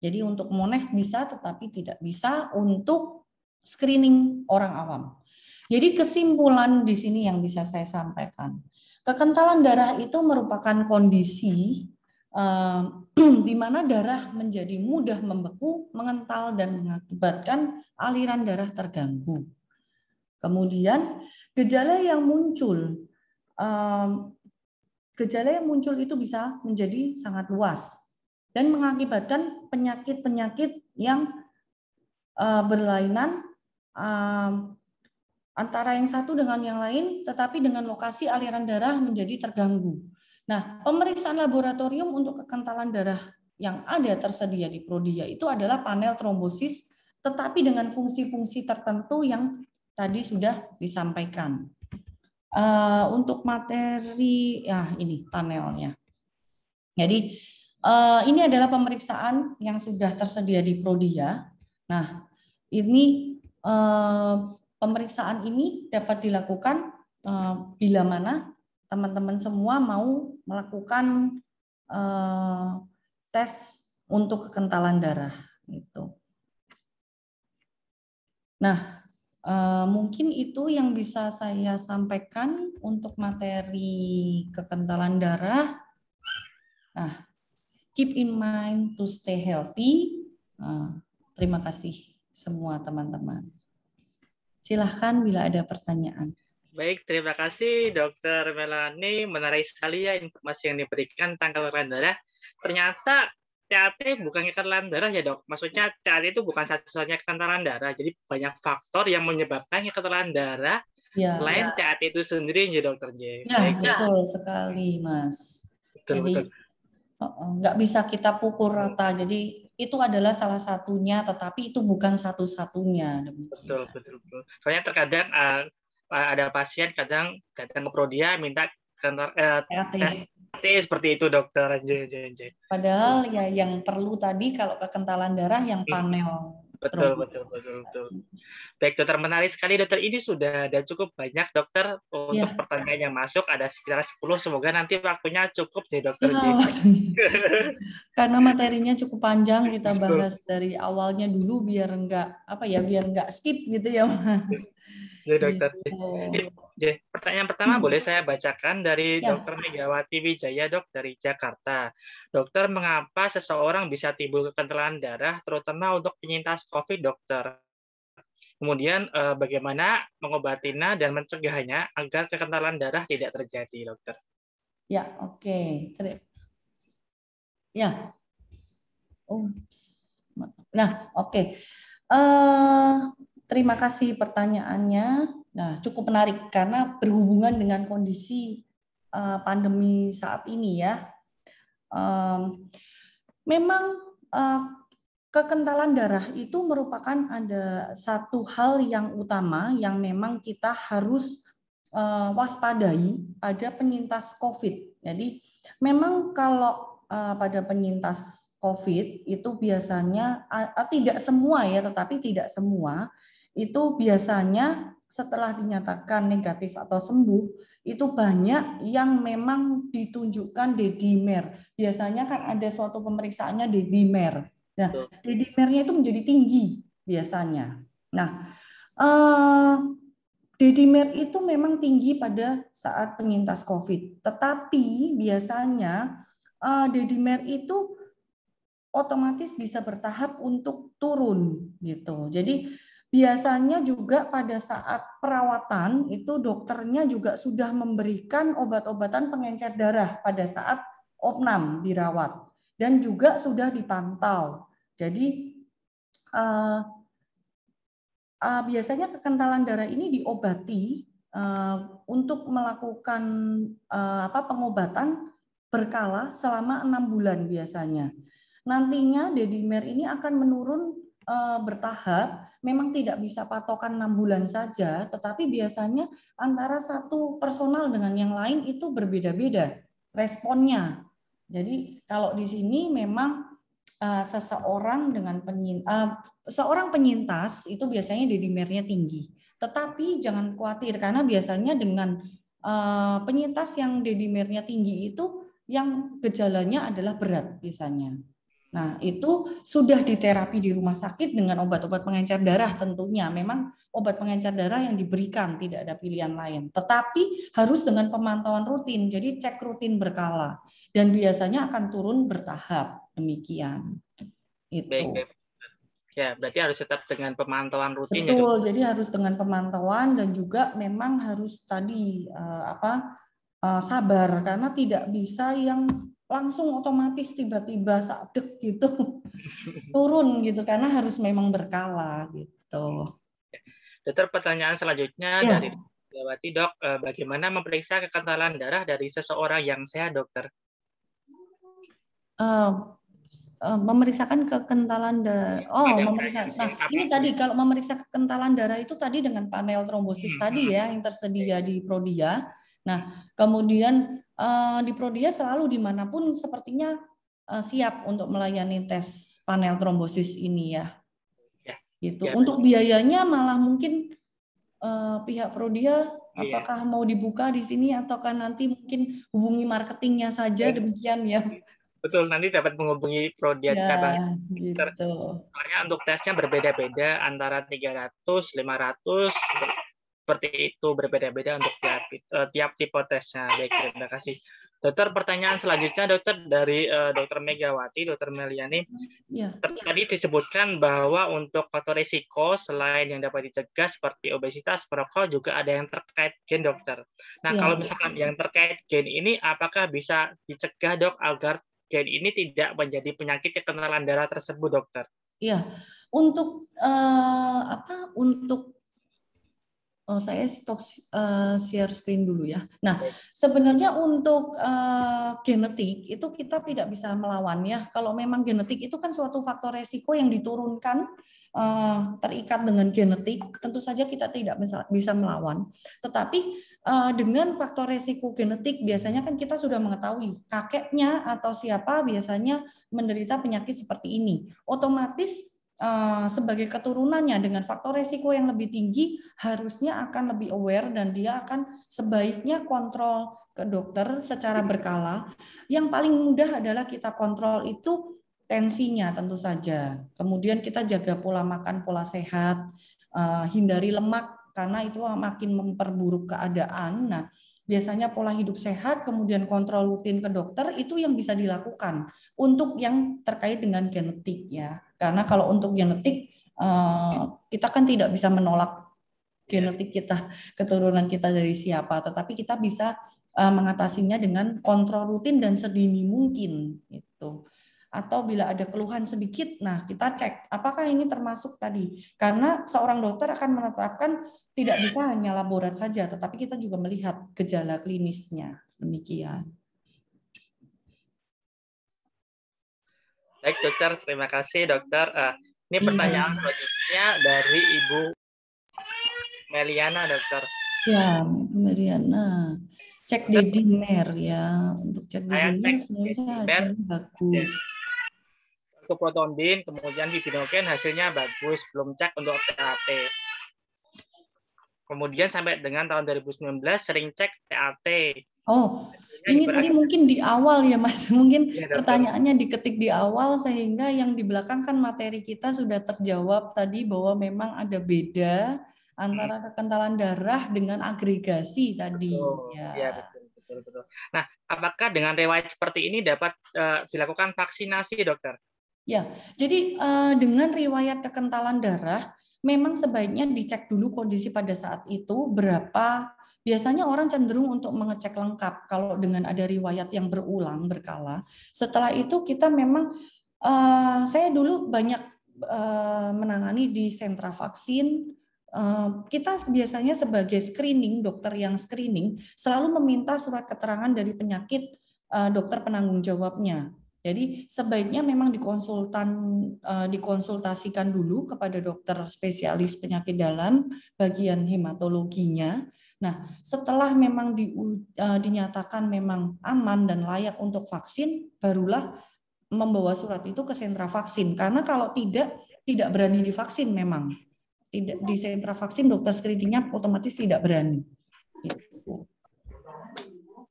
Jadi untuk monef bisa, tetapi tidak bisa untuk screening orang awam. Jadi kesimpulan di sini yang bisa saya sampaikan. Kekentalan darah itu merupakan kondisi di mana darah menjadi mudah membeku, mengental, dan mengakibatkan aliran darah terganggu. Kemudian gejala yang muncul itu bisa menjadi sangat luas dan mengakibatkan penyakit-penyakit yang berlainan antara yang satu dengan yang lain, tetapi dengan lokasi aliran darah menjadi terganggu. Nah, pemeriksaan laboratorium untuk kekentalan darah yang ada tersedia di Prodia itu adalah panel trombosis, tetapi dengan fungsi-fungsi tertentu yang tadi sudah disampaikan. Untuk materi, ya ini panelnya. Jadi ini adalah pemeriksaan yang sudah tersedia di Prodia. Nah, ini pemeriksaan ini dapat dilakukan bila mana teman-teman semua mau melakukan tes untuk kekentalan darah. Gitu. Nah, mungkin itu yang bisa saya sampaikan untuk materi kekentalan darah. Nah, keep in mind to stay healthy. Terima kasih semua teman-teman. Silahkan bila ada pertanyaan. Baik, terima kasih Dokter Melani. Menarik sekali ya informasi yang diberikan tentang kekentalan darah. Ternyata TAT bukan kekentalan darah ya dok. Maksudnya TAT itu bukan satu-satunya kekentalan darah. Jadi banyak faktor yang menyebabkan kekentalan darah Ya, selain TAT itu sendiri ya dokter J. ya Baik, betul sekali Mas. betul. Jadi nggak bisa kita pukul rata. Jadi itu adalah salah satunya, tetapi itu bukan satu-satunya. Betul. Soalnya terkadang ada pasien kadang datang ke Prodia minta tes seperti itu dokter. Padahal ya yang perlu tadi kalau kekentalan darah yang panel. Betul. Baik dokter, menarik sekali dokter. Ini sudah ada cukup banyak dokter untuk pertanyaan yang masuk, ada sekitar 10. Semoga nanti waktunya cukup ya dokter. Karena materinya cukup panjang, kita bahas dari awalnya dulu biar nggak skip gitu ya Mas. Ya dokter. Pertanyaan pertama boleh saya bacakan dari Dokter Megawati Wijaya dok dari Jakarta. Dokter, mengapa seseorang bisa timbul kekentalan darah terutama untuk penyintas COVID dokter? Kemudian bagaimana mengobatinya dan mencegahnya agar kekentalan darah tidak terjadi dokter? Ya, oke. Ya. Nah, oke. Terima kasih pertanyaannya. Nah, cukup menarik karena berhubungan dengan kondisi pandemi saat ini ya. Memang kekentalan darah itu merupakan ada satu hal yang utama yang memang kita harus waspadai pada penyintas COVID. Jadi memang kalau pada penyintas COVID itu biasanya tidak semua ya, tetapi tidak semua itu biasanya setelah dinyatakan negatif atau sembuh itu banyak yang memang ditunjukkan D-dimer. Biasanya kan ada suatu pemeriksaannya D-dimer. Nah, D-dimernya itu menjadi tinggi biasanya. Nah, D-dimer itu memang tinggi pada saat penyintas COVID. Tetapi biasanya D-dimer itu otomatis bisa bertahap untuk turun gitu. Jadi biasanya juga pada saat perawatan itu dokternya juga sudah memberikan obat-obatan pengencer darah pada saat opnam dirawat dan juga sudah dipantau. Jadi biasanya kekentalan darah ini diobati untuk melakukan pengobatan berkala selama 6 bulan biasanya. Nantinya D-dimer ini akan menurun bertahap, memang tidak bisa patokan 6 bulan saja, tetapi biasanya antara satu personal dengan yang lain itu berbeda-beda responnya. Jadi kalau di sini memang seorang penyintas itu biasanya D-dimernya tinggi. Tetapi jangan khawatir karena biasanya dengan penyintas yang D-dimernya tinggi itu yang gejalanya adalah berat biasanya. Nah, itu sudah diterapi di rumah sakit dengan obat-obat pengencer darah tentunya. Memang obat pengencer darah yang diberikan, tidak ada pilihan lain. Tetapi harus dengan pemantauan rutin, jadi cek rutin berkala. Dan biasanya akan turun bertahap, demikian. Itu. Baik. Ya, berarti harus tetap dengan pemantauan rutin. Betul, ya, jadi harus dengan pemantauan dan juga memang harus tadi sabar, karena tidak bisa yang langsung otomatis tiba-tiba sadek gitu turun gitu, karena harus memang berkala gitu. Dokter, pertanyaan selanjutnya dari Megawati dok, bagaimana memeriksa kekentalan darah dari seseorang yang sehat dokter? Memeriksakan kekentalan darah. Ini tadi kalau memeriksa kekentalan darah itu tadi dengan panel trombosis tadi ya yang tersedia di Prodia. Nah, kemudian di Prodia selalu dimanapun sepertinya siap untuk melayani tes panel trombosis ini ya. Gitu. Untuk biayanya malah mungkin pihak Prodia apakah mau dibuka di sini ataukah nanti mungkin hubungi marketingnya saja, demikian ya. Betul, nanti dapat menghubungi Prodia di cabang. Gitu. Soalnya untuk tesnya berbeda-beda antara 300, 500 seperti itu, berbeda-beda untuk tiap tipe tesnya. Baik, terima kasih. Dokter, pertanyaan selanjutnya dokter dari Dokter Megawati, Dokter Meliani. Ya. Tadi disebutkan bahwa untuk faktor risiko selain yang dapat dicegah seperti obesitas, perokok juga ada yang terkait gen, dokter. Nah, Ya. kalau misalkan yang terkait gen ini, apakah bisa dicegah, dok, agar gen ini tidak menjadi penyakit kekenalan darah tersebut, dokter? Iya, untuk saya stop share screen dulu ya. Nah, sebenarnya untuk genetik itu kita tidak bisa melawan ya. Kalau memang genetik itu kan suatu faktor resiko yang diturunkan terikat dengan genetik, tentu saja kita tidak bisa melawan. Tetapi dengan faktor resiko genetik biasanya kan kita sudah mengetahui kakeknya atau siapa biasanya menderita penyakit seperti ini. Otomatis sebagai keturunannya dengan faktor resiko yang lebih tinggi harusnya akan lebih aware dan dia akan sebaiknya kontrol ke dokter secara berkala. Yang paling mudah adalah kita kontrol itu tensinya tentu saja. Kemudian kita jaga pola makan, pola sehat, hindari lemak karena itu makin memperburuk keadaan. Nah, biasanya pola hidup sehat, kemudian kontrol rutin ke dokter, itu yang bisa dilakukan untuk yang terkait dengan genetik ya. Karena kalau untuk genetik, kita kan tidak bisa menolak genetik kita, keturunan kita dari siapa, tetapi kita bisa mengatasinya dengan kontrol rutin dan sedini mungkin. Gitu. Atau bila ada keluhan sedikit, nah kita cek apakah ini termasuk tadi. Karena seorang dokter akan menetapkan tidak bisa hanya laborat saja, tetapi kita juga melihat gejala klinisnya. Demikian. Baik, dokter. Terima kasih, dokter. Ini pertanyaan selanjutnya dari Ibu Meliana, dokter. Ya, Meliana. Cek dedimer ya. Untuk cek dedimer sebenarnya hasilnya bagus. Untuk protondin, kemudian fibinogen hasilnya bagus. Belum cek untuk TAT. Kemudian sampai dengan tahun 2019 sering cek TAT. Oh, ini tadi mungkin di awal ya Mas. Mungkin ya, pertanyaannya diketik di awal sehingga yang di belakang kan materi kita sudah terjawab tadi bahwa memang ada beda antara kekentalan darah dengan agregasi tadi. Betul. Ya, betul. Nah, apakah dengan riwayat seperti ini dapat dilakukan vaksinasi, dokter? Ya, jadi dengan riwayat kekentalan darah, memang sebaiknya dicek dulu kondisi pada saat itu berapa. Biasanya orang cenderung untuk mengecek lengkap kalau dengan ada riwayat yang berulang berkala. Setelah itu kita memang, saya dulu banyak menangani di sentra vaksin. Kita biasanya sebagai screening, dokter yang screening selalu meminta surat keterangan dari penyakit dokter penanggung jawabnya. Jadi sebaiknya memang dikonsultasikan dulu kepada dokter spesialis penyakit dalam bagian hematologinya. Nah, setelah memang dinyatakan memang aman dan layak untuk vaksin, barulah membawa surat itu ke sentra vaksin. Karena kalau tidak berani divaksin memang. Tidak di sentra vaksin dokter screeningnya otomatis tidak berani. Gitu.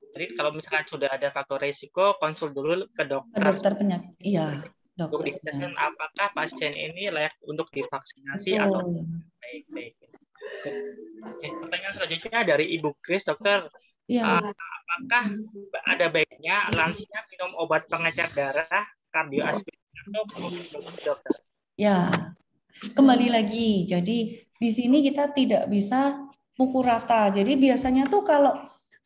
Jadi kalau misalkan sudah ada faktor risiko, konsul dulu ke dokter. Dokter penyakit, iya. Untuk dijelaskan apakah pasien ini layak untuk divaksinasi atau baik. Pertanyaan selanjutnya dari Ibu Kris, dokter. Ya. Apakah ada baiknya lansia minum obat pengecer darah, kardioaspirin atau dokter? Ya, kembali lagi. Jadi di sini kita tidak bisa pukul rata. Jadi biasanya tuh kalau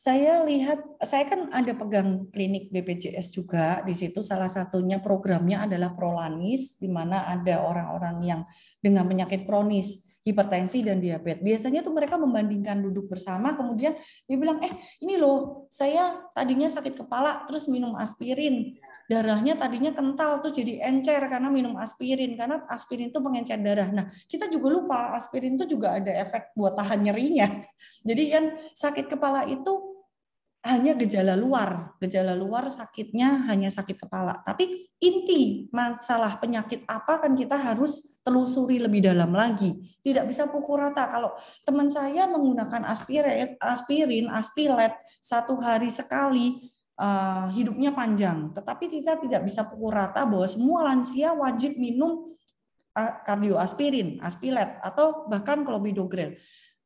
saya lihat, saya kan ada pegang klinik BPJS juga. Di situ salah satunya programnya adalah Prolanis, di mana ada orang-orang yang dengan penyakit kronis, hipertensi dan diabetes. Biasanya tuh mereka membandingkan duduk bersama, kemudian dia bilang, ini loh, saya tadinya sakit kepala, terus minum aspirin. Darahnya tadinya kental, terus jadi encer karena minum aspirin. Karena aspirin itu pengencer darah. Nah, kita juga lupa, aspirin itu juga ada efek buat tahan nyerinya. Jadi kan sakit kepala itu hanya gejala luar sakitnya hanya sakit kepala. Tapi inti masalah penyakit apa kan kita harus telusuri lebih dalam lagi. Tidak bisa pukul rata. Kalau teman saya menggunakan aspirin, aspilet 1 hari sekali, hidupnya panjang. Tetapi kita tidak bisa pukul rata bahwa semua lansia wajib minum kardioaspirin, aspilet, atau bahkan clopidogrel.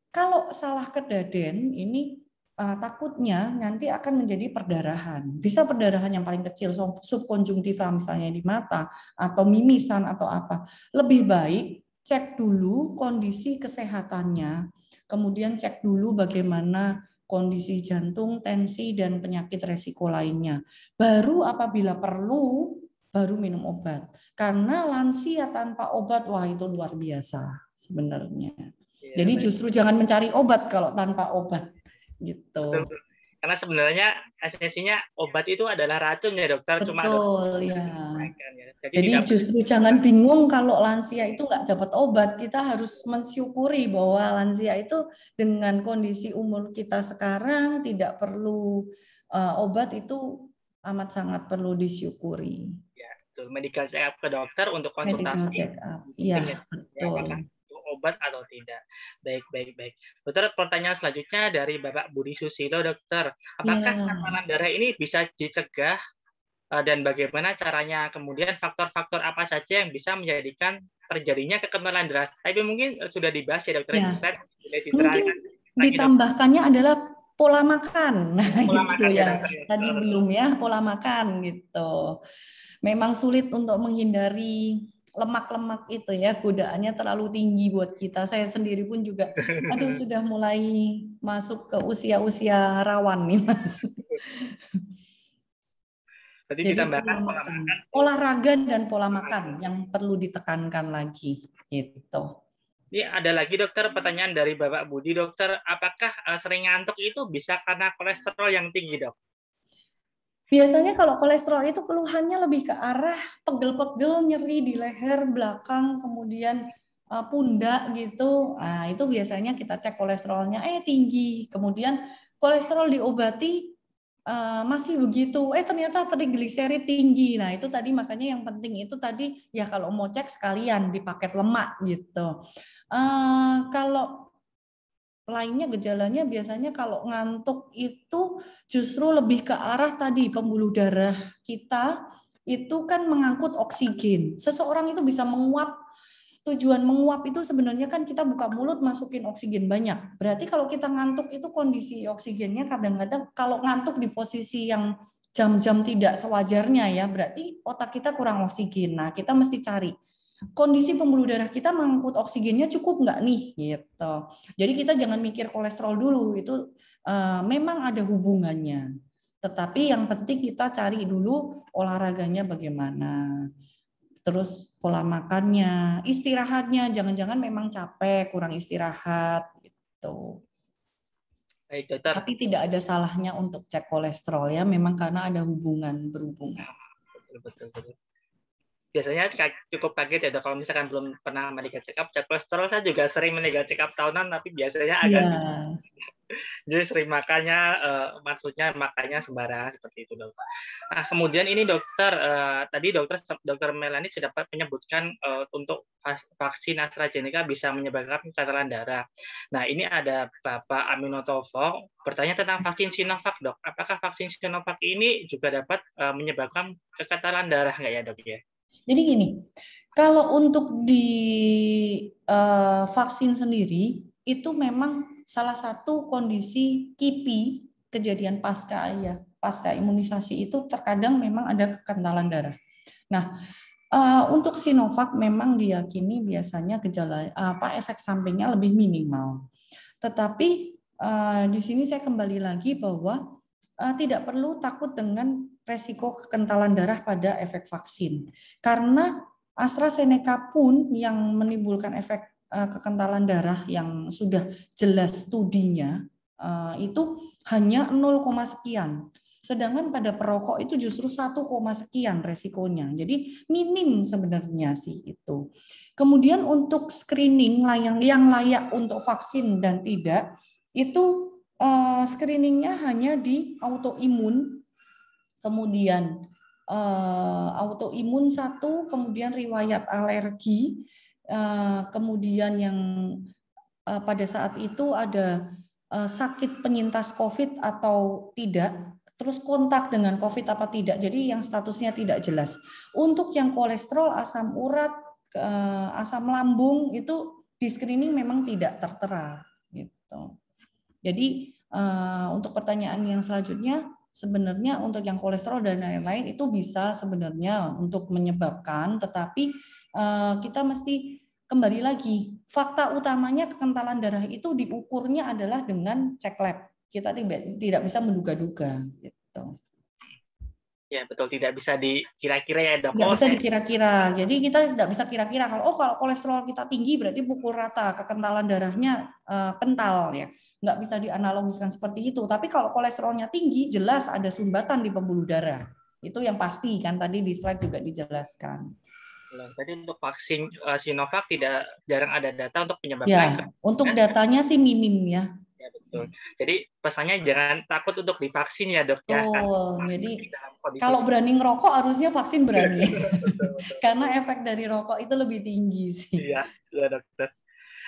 Kalau salah kedaden, ini takutnya nanti akan menjadi perdarahan. Bisa perdarahan yang paling kecil, subkonjungtiva misalnya di mata, atau mimisan atau apa. Lebih baik cek dulu kondisi kesehatannya, kemudian cek dulu bagaimana kondisi jantung, tensi, dan penyakit resiko lainnya. Baru apabila perlu, baru minum obat. Karena lansia tanpa obat, wah itu luar biasa sebenarnya. Jadi justru jangan mencari obat kalau tanpa obat. Gitu. Betul. Karena sebenarnya esensinya obat itu adalah racun ya dokter. Betul, cuma ya. Jadi justru jangan bingung kalau lansia itu nggak dapat obat. Kita harus mensyukuri bahwa lansia itu dengan kondisi umur kita sekarang tidak perlu obat, itu amat sangat perlu disyukuri. Ya, betul. Medical check up ke dokter untuk konsultasi. Medical check up. Ya, betul. Obat atau tidak. Baik. Dokter, pertanyaan selanjutnya dari Bapak Budi Susilo, dokter. Apakah kekentalan darah ini bisa dicegah dan bagaimana caranya? Kemudian faktor-faktor apa saja yang bisa menjadikan terjadinya kekentalan darah? Tapi mungkin sudah dibahas ya dokter. Ya. Mungkin ditambahkannya adalah pola makan. Nah, pola gitu makan ya. Tadi belum ya, pola makan gitu. Memang sulit untuk menghindari lemak-lemak itu ya, godaannya terlalu tinggi buat kita. Saya sendiri pun juga sudah mulai masuk ke usia-usia rawan nih, Mas. Jadi ditambahkan pola makan. Olahraga dan pola makan yang perlu ditekankan lagi gitu. Ini ada lagi dokter pertanyaan dari Bapak Budi, dokter, apakah sering ngantuk itu bisa karena kolesterol yang tinggi, dok? Biasanya kalau kolesterol itu keluhannya lebih ke arah pegel-pegel, nyeri di leher belakang, kemudian pundak gitu. Nah, itu biasanya kita cek kolesterolnya tinggi. Kemudian kolesterol diobati masih begitu. Ternyata trigliserid tinggi. Nah, itu tadi makanya yang penting itu tadi ya kalau mau cek sekalian di paket lemak gitu. Kalau lainnya gejalanya biasanya kalau ngantuk itu justru lebih ke arah tadi pembuluh darah kita itu kan mengangkut oksigen. Seseorang itu bisa menguap. Tujuan menguap itu sebenarnya kan kita buka mulut masukin oksigen banyak. Berarti kalau kita ngantuk itu kondisi oksigennya kadang-kadang kalau ngantuk di posisi yang jam-jam tidak sewajarnya ya, berarti otak kita kurang oksigen. Nah, kita mesti cari kondisi pembuluh darah kita mengangkut oksigennya cukup nggak nih gitu. Jadi kita jangan mikir kolesterol dulu, itu memang ada hubungannya. Tetapi yang penting kita cari dulu olahraganya bagaimana. Terus pola makannya, istirahatnya, jangan-jangan memang capek, kurang istirahat gitu. Baik, dokter. Tapi tidak ada salahnya untuk cek kolesterol ya, memang karena ada berhubungan. Betul. Biasanya cukup kaget ya dok, kalau misalkan belum pernah medical check up, cek kolesterol. Saya juga sering medical check up tahunan, tapi biasanya agak jadi sering maksudnya makannya sembarangan seperti itu, dok. Nah, kemudian ini dokter, tadi dokter Melanie sudah menyebutkan untuk vaksin AstraZeneca bisa menyebabkan kekentalan darah. Nah, ini ada Bapak Aminotovo bertanya tentang vaksin Sinovac, dok. Apakah vaksin Sinovac ini juga dapat menyebabkan kekentalan darah nggak ya, dok ya? Jadi gini, kalau untuk di vaksin sendiri itu memang salah satu kondisi KIPI, kejadian pasca imunisasi itu terkadang memang ada kekentalan darah. Nah, untuk Sinovac memang diyakini biasanya gejala efek sampingnya lebih minimal. Tetapi di sini saya kembali lagi bahwa tidak perlu takut dengan resiko kekentalan darah pada efek vaksin. Karena AstraZeneca pun yang menimbulkan efek kekentalan darah yang sudah jelas studinya itu hanya 0, sekian. Sedangkan pada perokok itu justru 1, sekian resikonya. Jadi minim sebenarnya sih itu. Kemudian untuk screening yang layak untuk vaksin dan tidak, itu screeningnya hanya di autoimun, kemudian autoimun 1, kemudian riwayat alergi, kemudian yang pada saat itu ada sakit penyintas COVID atau tidak, terus kontak dengan COVID apa tidak, jadi yang statusnya tidak jelas. Untuk yang kolesterol, asam urat, asam lambung itu di screening memang tidak tertera gitu. Jadi untuk pertanyaan yang selanjutnya, sebenarnya untuk yang kolesterol dan lain-lain itu bisa sebenarnya untuk menyebabkan, tetapi kita mesti kembali lagi, fakta utamanya kekentalan darah itu diukurnya adalah dengan cek lab. Kita tidak bisa menduga-duga gitu. Ya, betul, tidak bisa dikira-kira ya, Dok. Tidak bisa dikira-kira. Jadi kita tidak bisa kira-kira kalau kolesterol kita tinggi berarti pukul rata, kekentalan darahnya kental ya. Nggak bisa dianalogikan seperti itu. Tapi kalau kolesterolnya tinggi, jelas ada sumbatan di pembuluh darah. Itu yang pasti kan tadi di slide juga dijelaskan. Jadi untuk vaksin Sinovac jarang ada data untuk penyebabnya. Ya, untuk datanya sih minim ya. Ya, betul. Jadi pesannya jangan takut untuk divaksin ya, Dok ya. Jadi kalau berani ngerokok harusnya vaksin berani. Karena efek dari rokok itu lebih tinggi sih. Iya, Dokter.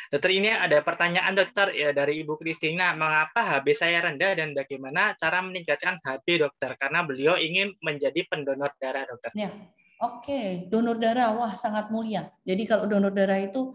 Dokter, ini ada pertanyaan dokter ya dari Ibu Kristina, mengapa HB saya rendah dan bagaimana cara meningkatkan HB, dokter? Karena beliau ingin menjadi pendonor darah, dokter. Ya. Oke, donor darah, wah sangat mulia. Jadi kalau donor darah itu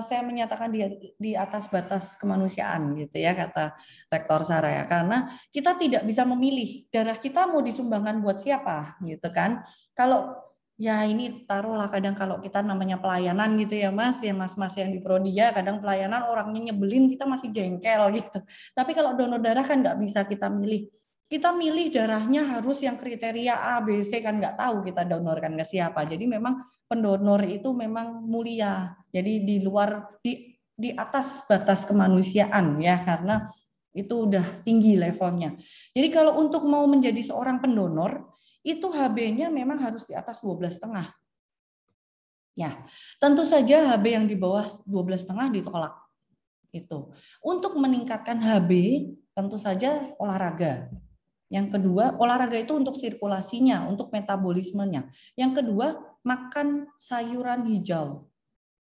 saya menyatakan di atas batas kemanusiaan gitu ya, kata Rektor Saraya. Karena kita tidak bisa memilih darah kita mau disumbangkan buat siapa gitu kan. Kalau ya ini taruhlah kadang kalau kita namanya pelayanan gitu ya Mas yang di Prodia kadang pelayanan orangnya nyebelin kita masih jengkel gitu. Tapi kalau donor darah kan nggak bisa kita milih. Kita milih darahnya harus yang kriteria A, B, C kan nggak tahu kita donorkan ke siapa. Jadi memang pendonor itu memang mulia. Jadi di atas batas kemanusiaan ya karena itu udah tinggi levelnya. Jadi kalau untuk mau menjadi seorang pendonor itu HB-nya memang harus di atas 12,5. Ya, tentu saja HB yang di bawah 12,5 ditolak. Itu. Untuk meningkatkan HB tentu saja olahraga. Yang kedua, olahraga itu untuk sirkulasinya, untuk metabolismenya. Yang kedua, makan sayuran hijau,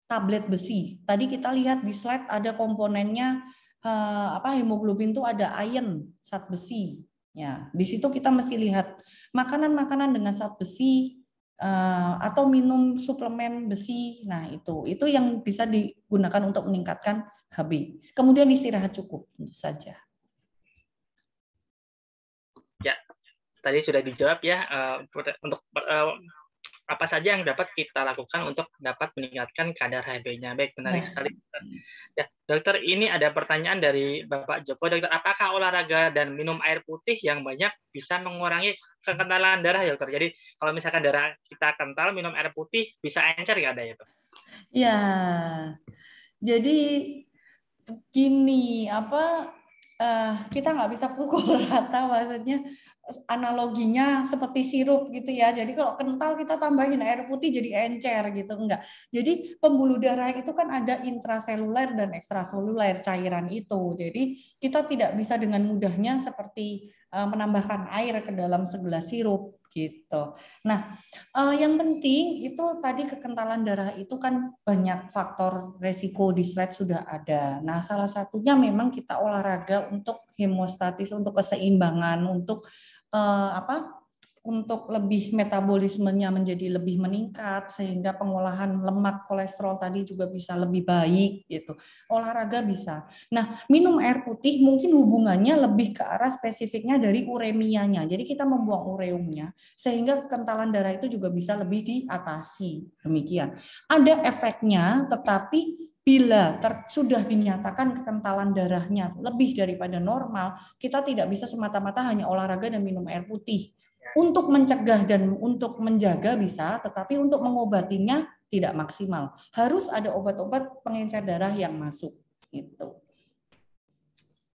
tablet besi. Tadi kita lihat di slide ada komponennya hemoglobin itu ada iron, zat besi. Ya, di situ kita mesti lihat makanan-makanan dengan zat besi atau minum suplemen besi. Nah, itu yang bisa digunakan untuk meningkatkan HB. Kemudian istirahat cukup tentu saja. Ya, tadi sudah dijawab ya untuk apa saja yang dapat kita lakukan untuk dapat meningkatkan kadar HB-nya. Baik, menarik sekali. Ya, dokter, ini ada pertanyaan dari Bapak Joko. Dokter, apakah olahraga dan minum air putih yang banyak bisa mengurangi kekentalan darah, dokter? Jadi kalau misalkan darah kita kental, minum air putih bisa encer nggak ada itu? Ya, jadi gini kita nggak bisa pukul rata, maksudnya analoginya seperti sirup gitu ya. Jadi kalau kental kita tambahin air putih jadi encer gitu, enggak. Jadi pembuluh darah itu kan ada intraseluler dan ekstraseluler cairan itu. Jadi kita tidak bisa dengan mudahnya seperti menambahkan air ke dalam segelas sirup gitu. Nah, yang penting itu tadi kekentalan darah itu kan banyak faktor resiko di slide sudah ada. Nah, salah satunya memang kita olahraga untuk hemostatis, untuk keseimbangan, untuk untuk lebih metabolismenya menjadi lebih meningkat sehingga pengolahan lemak kolesterol tadi juga bisa lebih baik gitu. Olahraga bisa. Nah, minum air putih mungkin hubungannya lebih ke arah spesifiknya dari uremianya. Jadi kita membuang ureumnya sehingga kekentalan darah itu juga bisa lebih diatasi. Demikian. Ada efeknya, tetapi bila sudah dinyatakan kekentalan darahnya lebih daripada normal, kita tidak bisa semata-mata hanya olahraga dan minum air putih. Untuk mencegah dan untuk menjaga bisa, tetapi untuk mengobatinya tidak maksimal. Harus ada obat-obat pengencer darah yang masuk. Itu.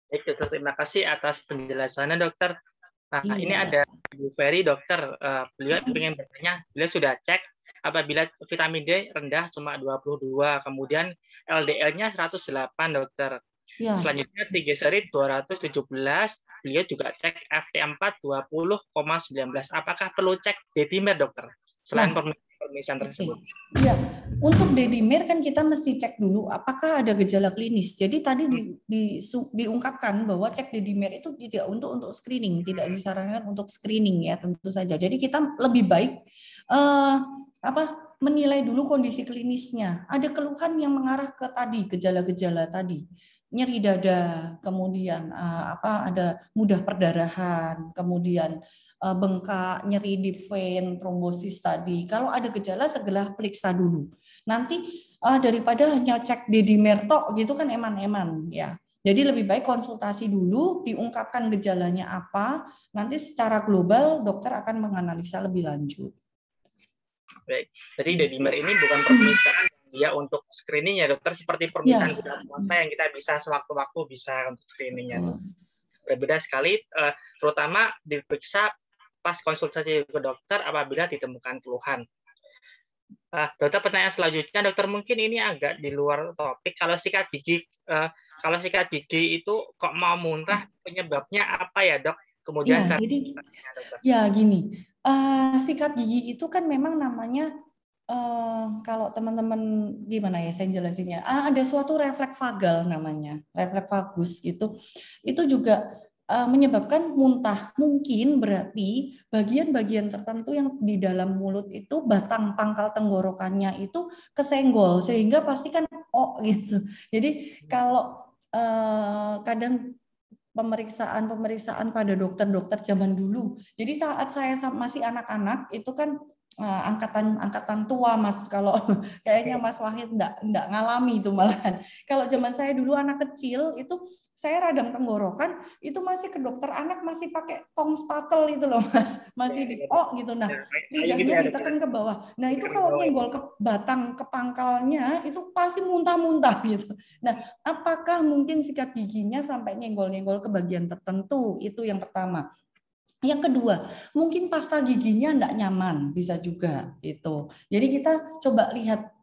Baik, dokter, terima kasih atas penjelasannya, dokter. Nah, ini ada Bu Ferry, dokter. Beliau ingin bertanya, beliau sudah cek apabila vitamin D rendah cuma 22, kemudian LDL-nya 108, dokter. Ya. Selanjutnya triglycerid 217, beliau juga cek FT4 20,19. Apakah perlu cek D-dimer, dokter? Selain pemeriksaan tersebut. Iya, untuk D-dimer kan kita mesti cek dulu apakah ada gejala klinis. Jadi tadi diungkapkan bahwa cek D-dimer itu tidak untuk screening, tidak disarankan untuk screening ya tentu saja. Jadi kita lebih baik menilai dulu kondisi klinisnya. Ada keluhan yang mengarah ke tadi gejala-gejala tadi. nyeri dada, kemudian ada mudah perdarahan, kemudian bengkak, nyeri deep vein, trombosis tadi. Kalau ada gejala segera periksa dulu. Nanti daripada hanya cek dedimer tok gitu kan eman-eman ya. Jadi lebih baik konsultasi dulu, diungkapkan gejalanya apa, nanti secara global dokter akan menganalisa lebih lanjut. Baik. Jadi dedimer ini bukan pemeriksaan dia untuk screening ya dokter, seperti pemeriksaan bulan puasa yang kita bisa sewaktu-waktu bisa untuk screeningnya. Berbeda sekali, terutama diperiksa pas konsultasi ke dokter apabila ditemukan keluhan. Dokter, pertanyaan selanjutnya, dokter, mungkin ini agak di luar topik. Kalau sikat gigi itu kok mau muntah, penyebabnya apa ya dok? Kemudian ya, jadi ya gini, sikat gigi itu kan memang namanya kalau teman-teman gimana ya saya jelasinnya, ada suatu refleks vagal namanya, refleks vagus gitu. Itu juga menyebabkan muntah. Mungkin berarti bagian-bagian tertentu yang di dalam mulut itu batang pangkal tenggorokannya itu kesenggol sehingga pasti kan gitu. Jadi kalau kadang pemeriksaan pada dokter-dokter zaman dulu. Jadi saat saya masih anak-anak itu kan angkatan tua Mas, kalau kayaknya Mas Wahid enggak ngalami itu malahan. Kalau zaman saya dulu anak kecil itu saya radang tenggorokan itu masih ke dokter anak masih pakai tong spatel itu loh Mas, masih di gitu. Nah lidahnya ditekan ke bawah. Nah itu kalau nyenggol ke batang ke pangkalnya itu pasti muntah-muntah gitu. Nah apakah mungkin sikat giginya sampai nyenggol-nyenggol ke bagian tertentu? Itu yang pertama. Yang kedua, mungkin pasta giginya enggak nyaman, bisa juga itu. Jadi kita coba lihat,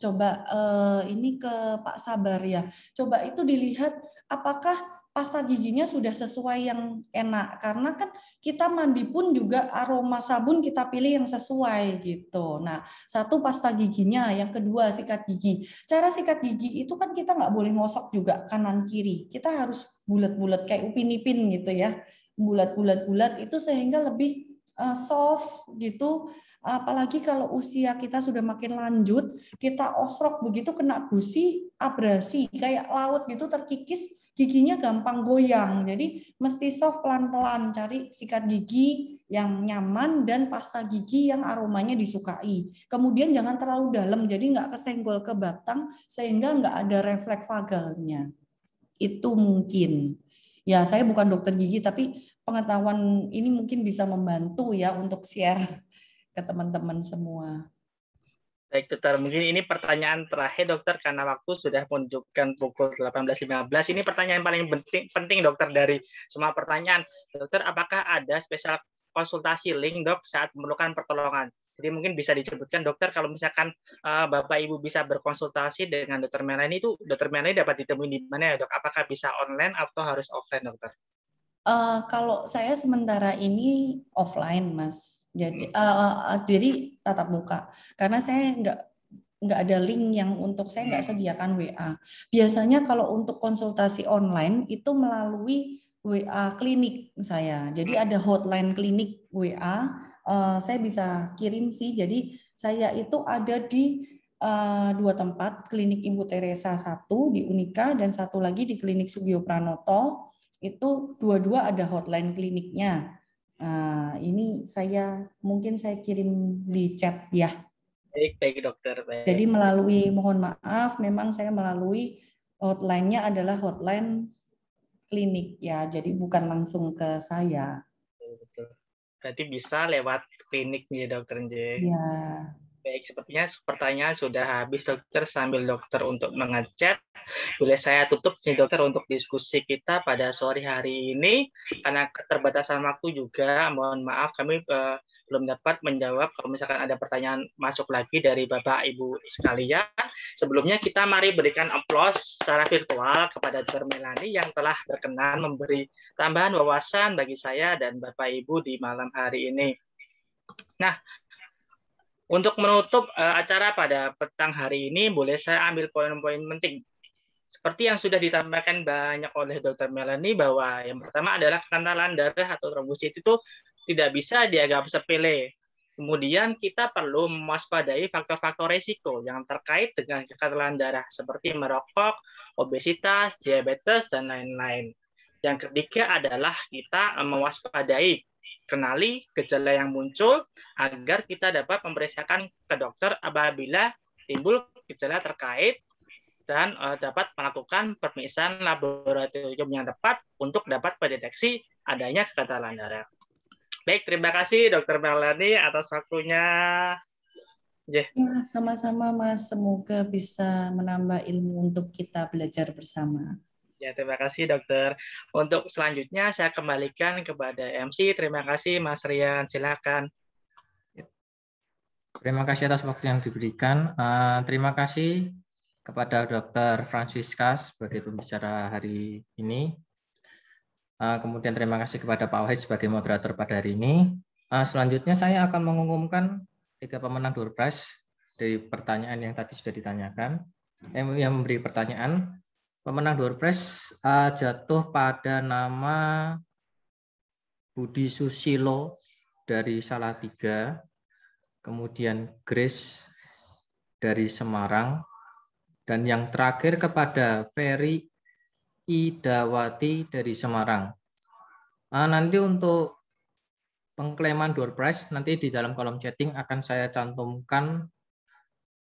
ini ke Pak Sabar ya. Coba itu dilihat apakah pasta giginya sudah sesuai yang enak. Karena kan kita mandi pun juga aroma sabun kita pilih yang sesuai gitu. Nah, satu pasta giginya, yang kedua sikat gigi. Cara sikat gigi itu kan kita nggak boleh ngosok juga kanan kiri. Kita harus bulat-bulat kayak Upin Ipin gitu ya. Bulat-bulat itu sehingga lebih soft gitu. Apalagi kalau usia kita sudah makin lanjut, kita osrok begitu kena gusi, abrasi kayak laut gitu terkikis, giginya gampang goyang. Jadi mesti soft pelan-pelan, cari sikat gigi yang nyaman dan pasta gigi yang aromanya disukai. Kemudian jangan terlalu dalam, jadi nggak kesenggol ke batang sehingga nggak ada refleks vagalnya. Itu mungkin. Ya, saya bukan dokter gigi, tapi pengetahuan ini mungkin bisa membantu ya untuk share ke teman-teman semua. Baik, dokter. Mungkin ini pertanyaan terakhir, dokter, karena waktu sudah menunjukkan pukul 18.15. Ini pertanyaan paling penting, dokter, dari semua pertanyaan. Dokter, apakah ada spesial konsultasi link, dok, saat memerlukan pertolongan? Jadi mungkin bisa disebutkan, dokter, kalau misalkan Bapak Ibu bisa berkonsultasi dengan dokter Melanie, itu dokter Melanie dapat ditemui di mana ya, dok? Apakah bisa online atau harus offline, dokter? Kalau saya sementara ini offline, Mas. Jadi tatap muka. Karena saya nggak ada link yang untuk saya nggak sediakan WA. Biasanya kalau untuk konsultasi online itu melalui WA klinik saya. Jadi ada hotline klinik WA. Saya bisa kirim sih. Jadi saya itu ada di dua tempat, klinik Ibu Teresa satu di Unika dan satu lagi di klinik Sugio Pranoto. Itu dua-dua ada hotline kliniknya. Nah, ini mungkin saya kirim di chat ya. Baik dokter. Baik. Jadi mohon maaf, memang saya melalui hotline-nya adalah hotline klinik ya, jadi bukan langsung ke saya. Betul. Berarti bisa lewat klinik nih dokter J. Ya. Baik, sepertinya pertanyaan sudah habis, dokter. Sambil dokter untuk mengechat, boleh saya tutup nih dokter untuk diskusi kita pada sore hari ini. Karena keterbatasan waktu juga, mohon maaf kami belum dapat menjawab. Kalau misalkan ada pertanyaan masuk lagi dari Bapak Ibu sekalian, sebelumnya kita mari berikan aplaus secara virtual kepada Dr. Melanie yang telah berkenan memberi tambahan wawasan bagi saya dan Bapak Ibu di malam hari ini. Nah, untuk menutup acara pada petang hari ini, boleh saya ambil poin-poin penting. Seperti yang sudah ditambahkan banyak oleh Dr. Melanie, bahwa yang pertama adalah kekentalan darah atau trombosit itu tidak bisa dianggap sepele. Kemudian kita perlu mewaspadai faktor-faktor risiko yang terkait dengan kekentalan darah seperti merokok, obesitas, diabetes, dan lain-lain. Yang ketiga adalah kita mewaspadai, kenali gejala yang muncul agar kita dapat memeriksakan ke dokter apabila timbul gejala terkait dan dapat melakukan pemeriksaan laboratorium yang tepat untuk dapat mendeteksi adanya kekentalan darah. Baik, terima kasih Dr. Melani atas waktunya. Ya, sama-sama Mas. Semoga bisa menambah ilmu untuk kita belajar bersama. Ya, terima kasih dokter. Untuk selanjutnya saya kembalikan kepada MC. Terima kasih Mas Rian, silakan. Terima kasih atas waktu yang diberikan. Terima kasih kepada Dr. Francisca sebagai pembicara hari ini. Kemudian terima kasih kepada Pak Wahid sebagai moderator pada hari ini. Selanjutnya saya akan mengumumkan 3 pemenang door prize dari pertanyaan yang tadi sudah ditanyakan. Yang memberi pertanyaan, pemenang door prize jatuh pada nama Budi Susilo dari Salatiga, kemudian Grace dari Semarang, dan yang terakhir kepada Ferry Idawati dari Semarang. Nanti untuk pengklaiman door prize, nanti di dalam kolom chatting akan saya cantumkan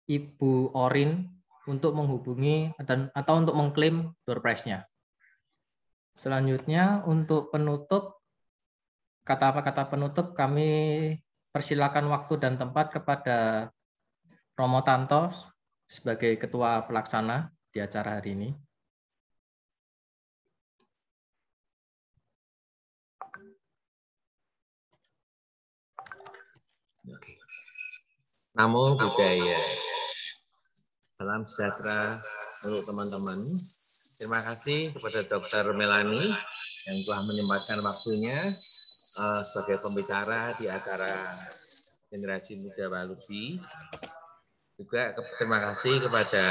Ibu Orin untuk menghubungi atau untuk mengklaim door prize-nya. Selanjutnya untuk penutup, kata-kata penutup kami persilakan waktu dan tempat kepada Romo Tanto sebagai ketua pelaksana di acara hari ini. Namo Buddhaya. Salam sejahtera untuk teman-teman. Terima kasih kepada Dr. Melani yang telah menyempatkan waktunya sebagai pembicara di acara Generasi Muda Walubi. Juga terima kasih kepada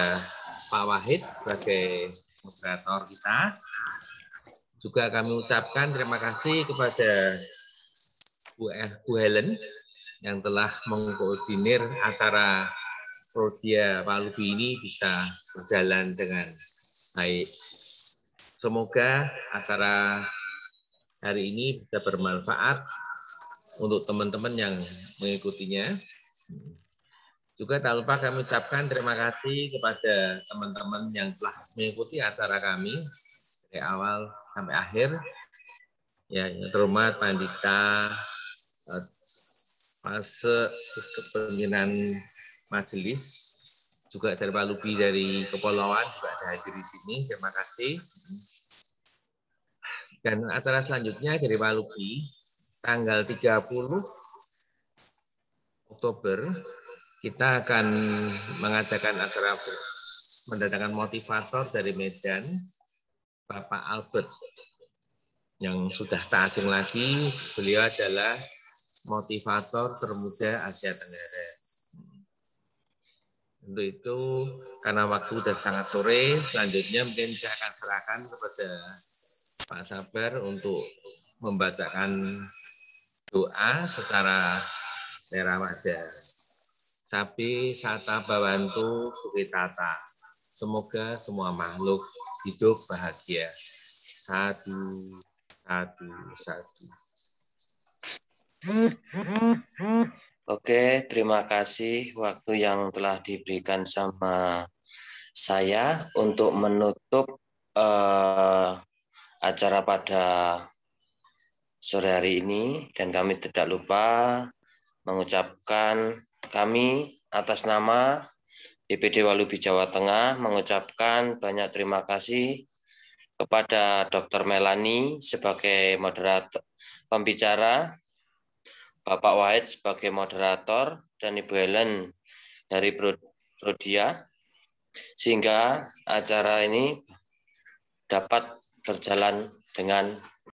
Pak Wahid sebagai moderator kita. Juga kami ucapkan terima kasih kepada Bu Helen yang telah mengkoordinir acara Prodia Walubi ini bisa berjalan dengan baik. Semoga acara hari ini bisa bermanfaat untuk teman-teman yang mengikutinya. Juga tak lupa kami ucapkan terima kasih kepada teman-teman yang telah mengikuti acara kami dari awal sampai akhir. Ya, yang terhormat Pandita, fase kepemimpinan majelis, juga dari Walubi dari Kepulauan juga ada hadir di sini. Terima kasih. Dan acara selanjutnya dari Walubi tanggal 30 Oktober kita akan mengadakan acara mendatangkan motivator dari Medan, Bapak Albert, yang sudah tak asing lagi. Beliau adalah motivator termuda Asia Tenggara. Untuk itu, karena waktu sudah sangat sore, selanjutnya mungkin saya akan serahkan kepada Pak Sabar untuk membacakan doa secara Theravada. Sapi sata bawantu sukitata. Semoga semua makhluk hidup bahagia. Sadu, sadu, sadu. Oke, terima kasih waktu yang telah diberikan sama saya untuk menutup acara pada sore hari ini, dan kami tidak lupa mengucapkan kami atas nama BPD Walubi Jawa Tengah mengucapkan banyak terima kasih kepada Dr. Melani sebagai moderator pembicara, Bapak Wahid sebagai moderator, dan Ibu Helen dari Prodia, sehingga acara ini dapat berjalan dengan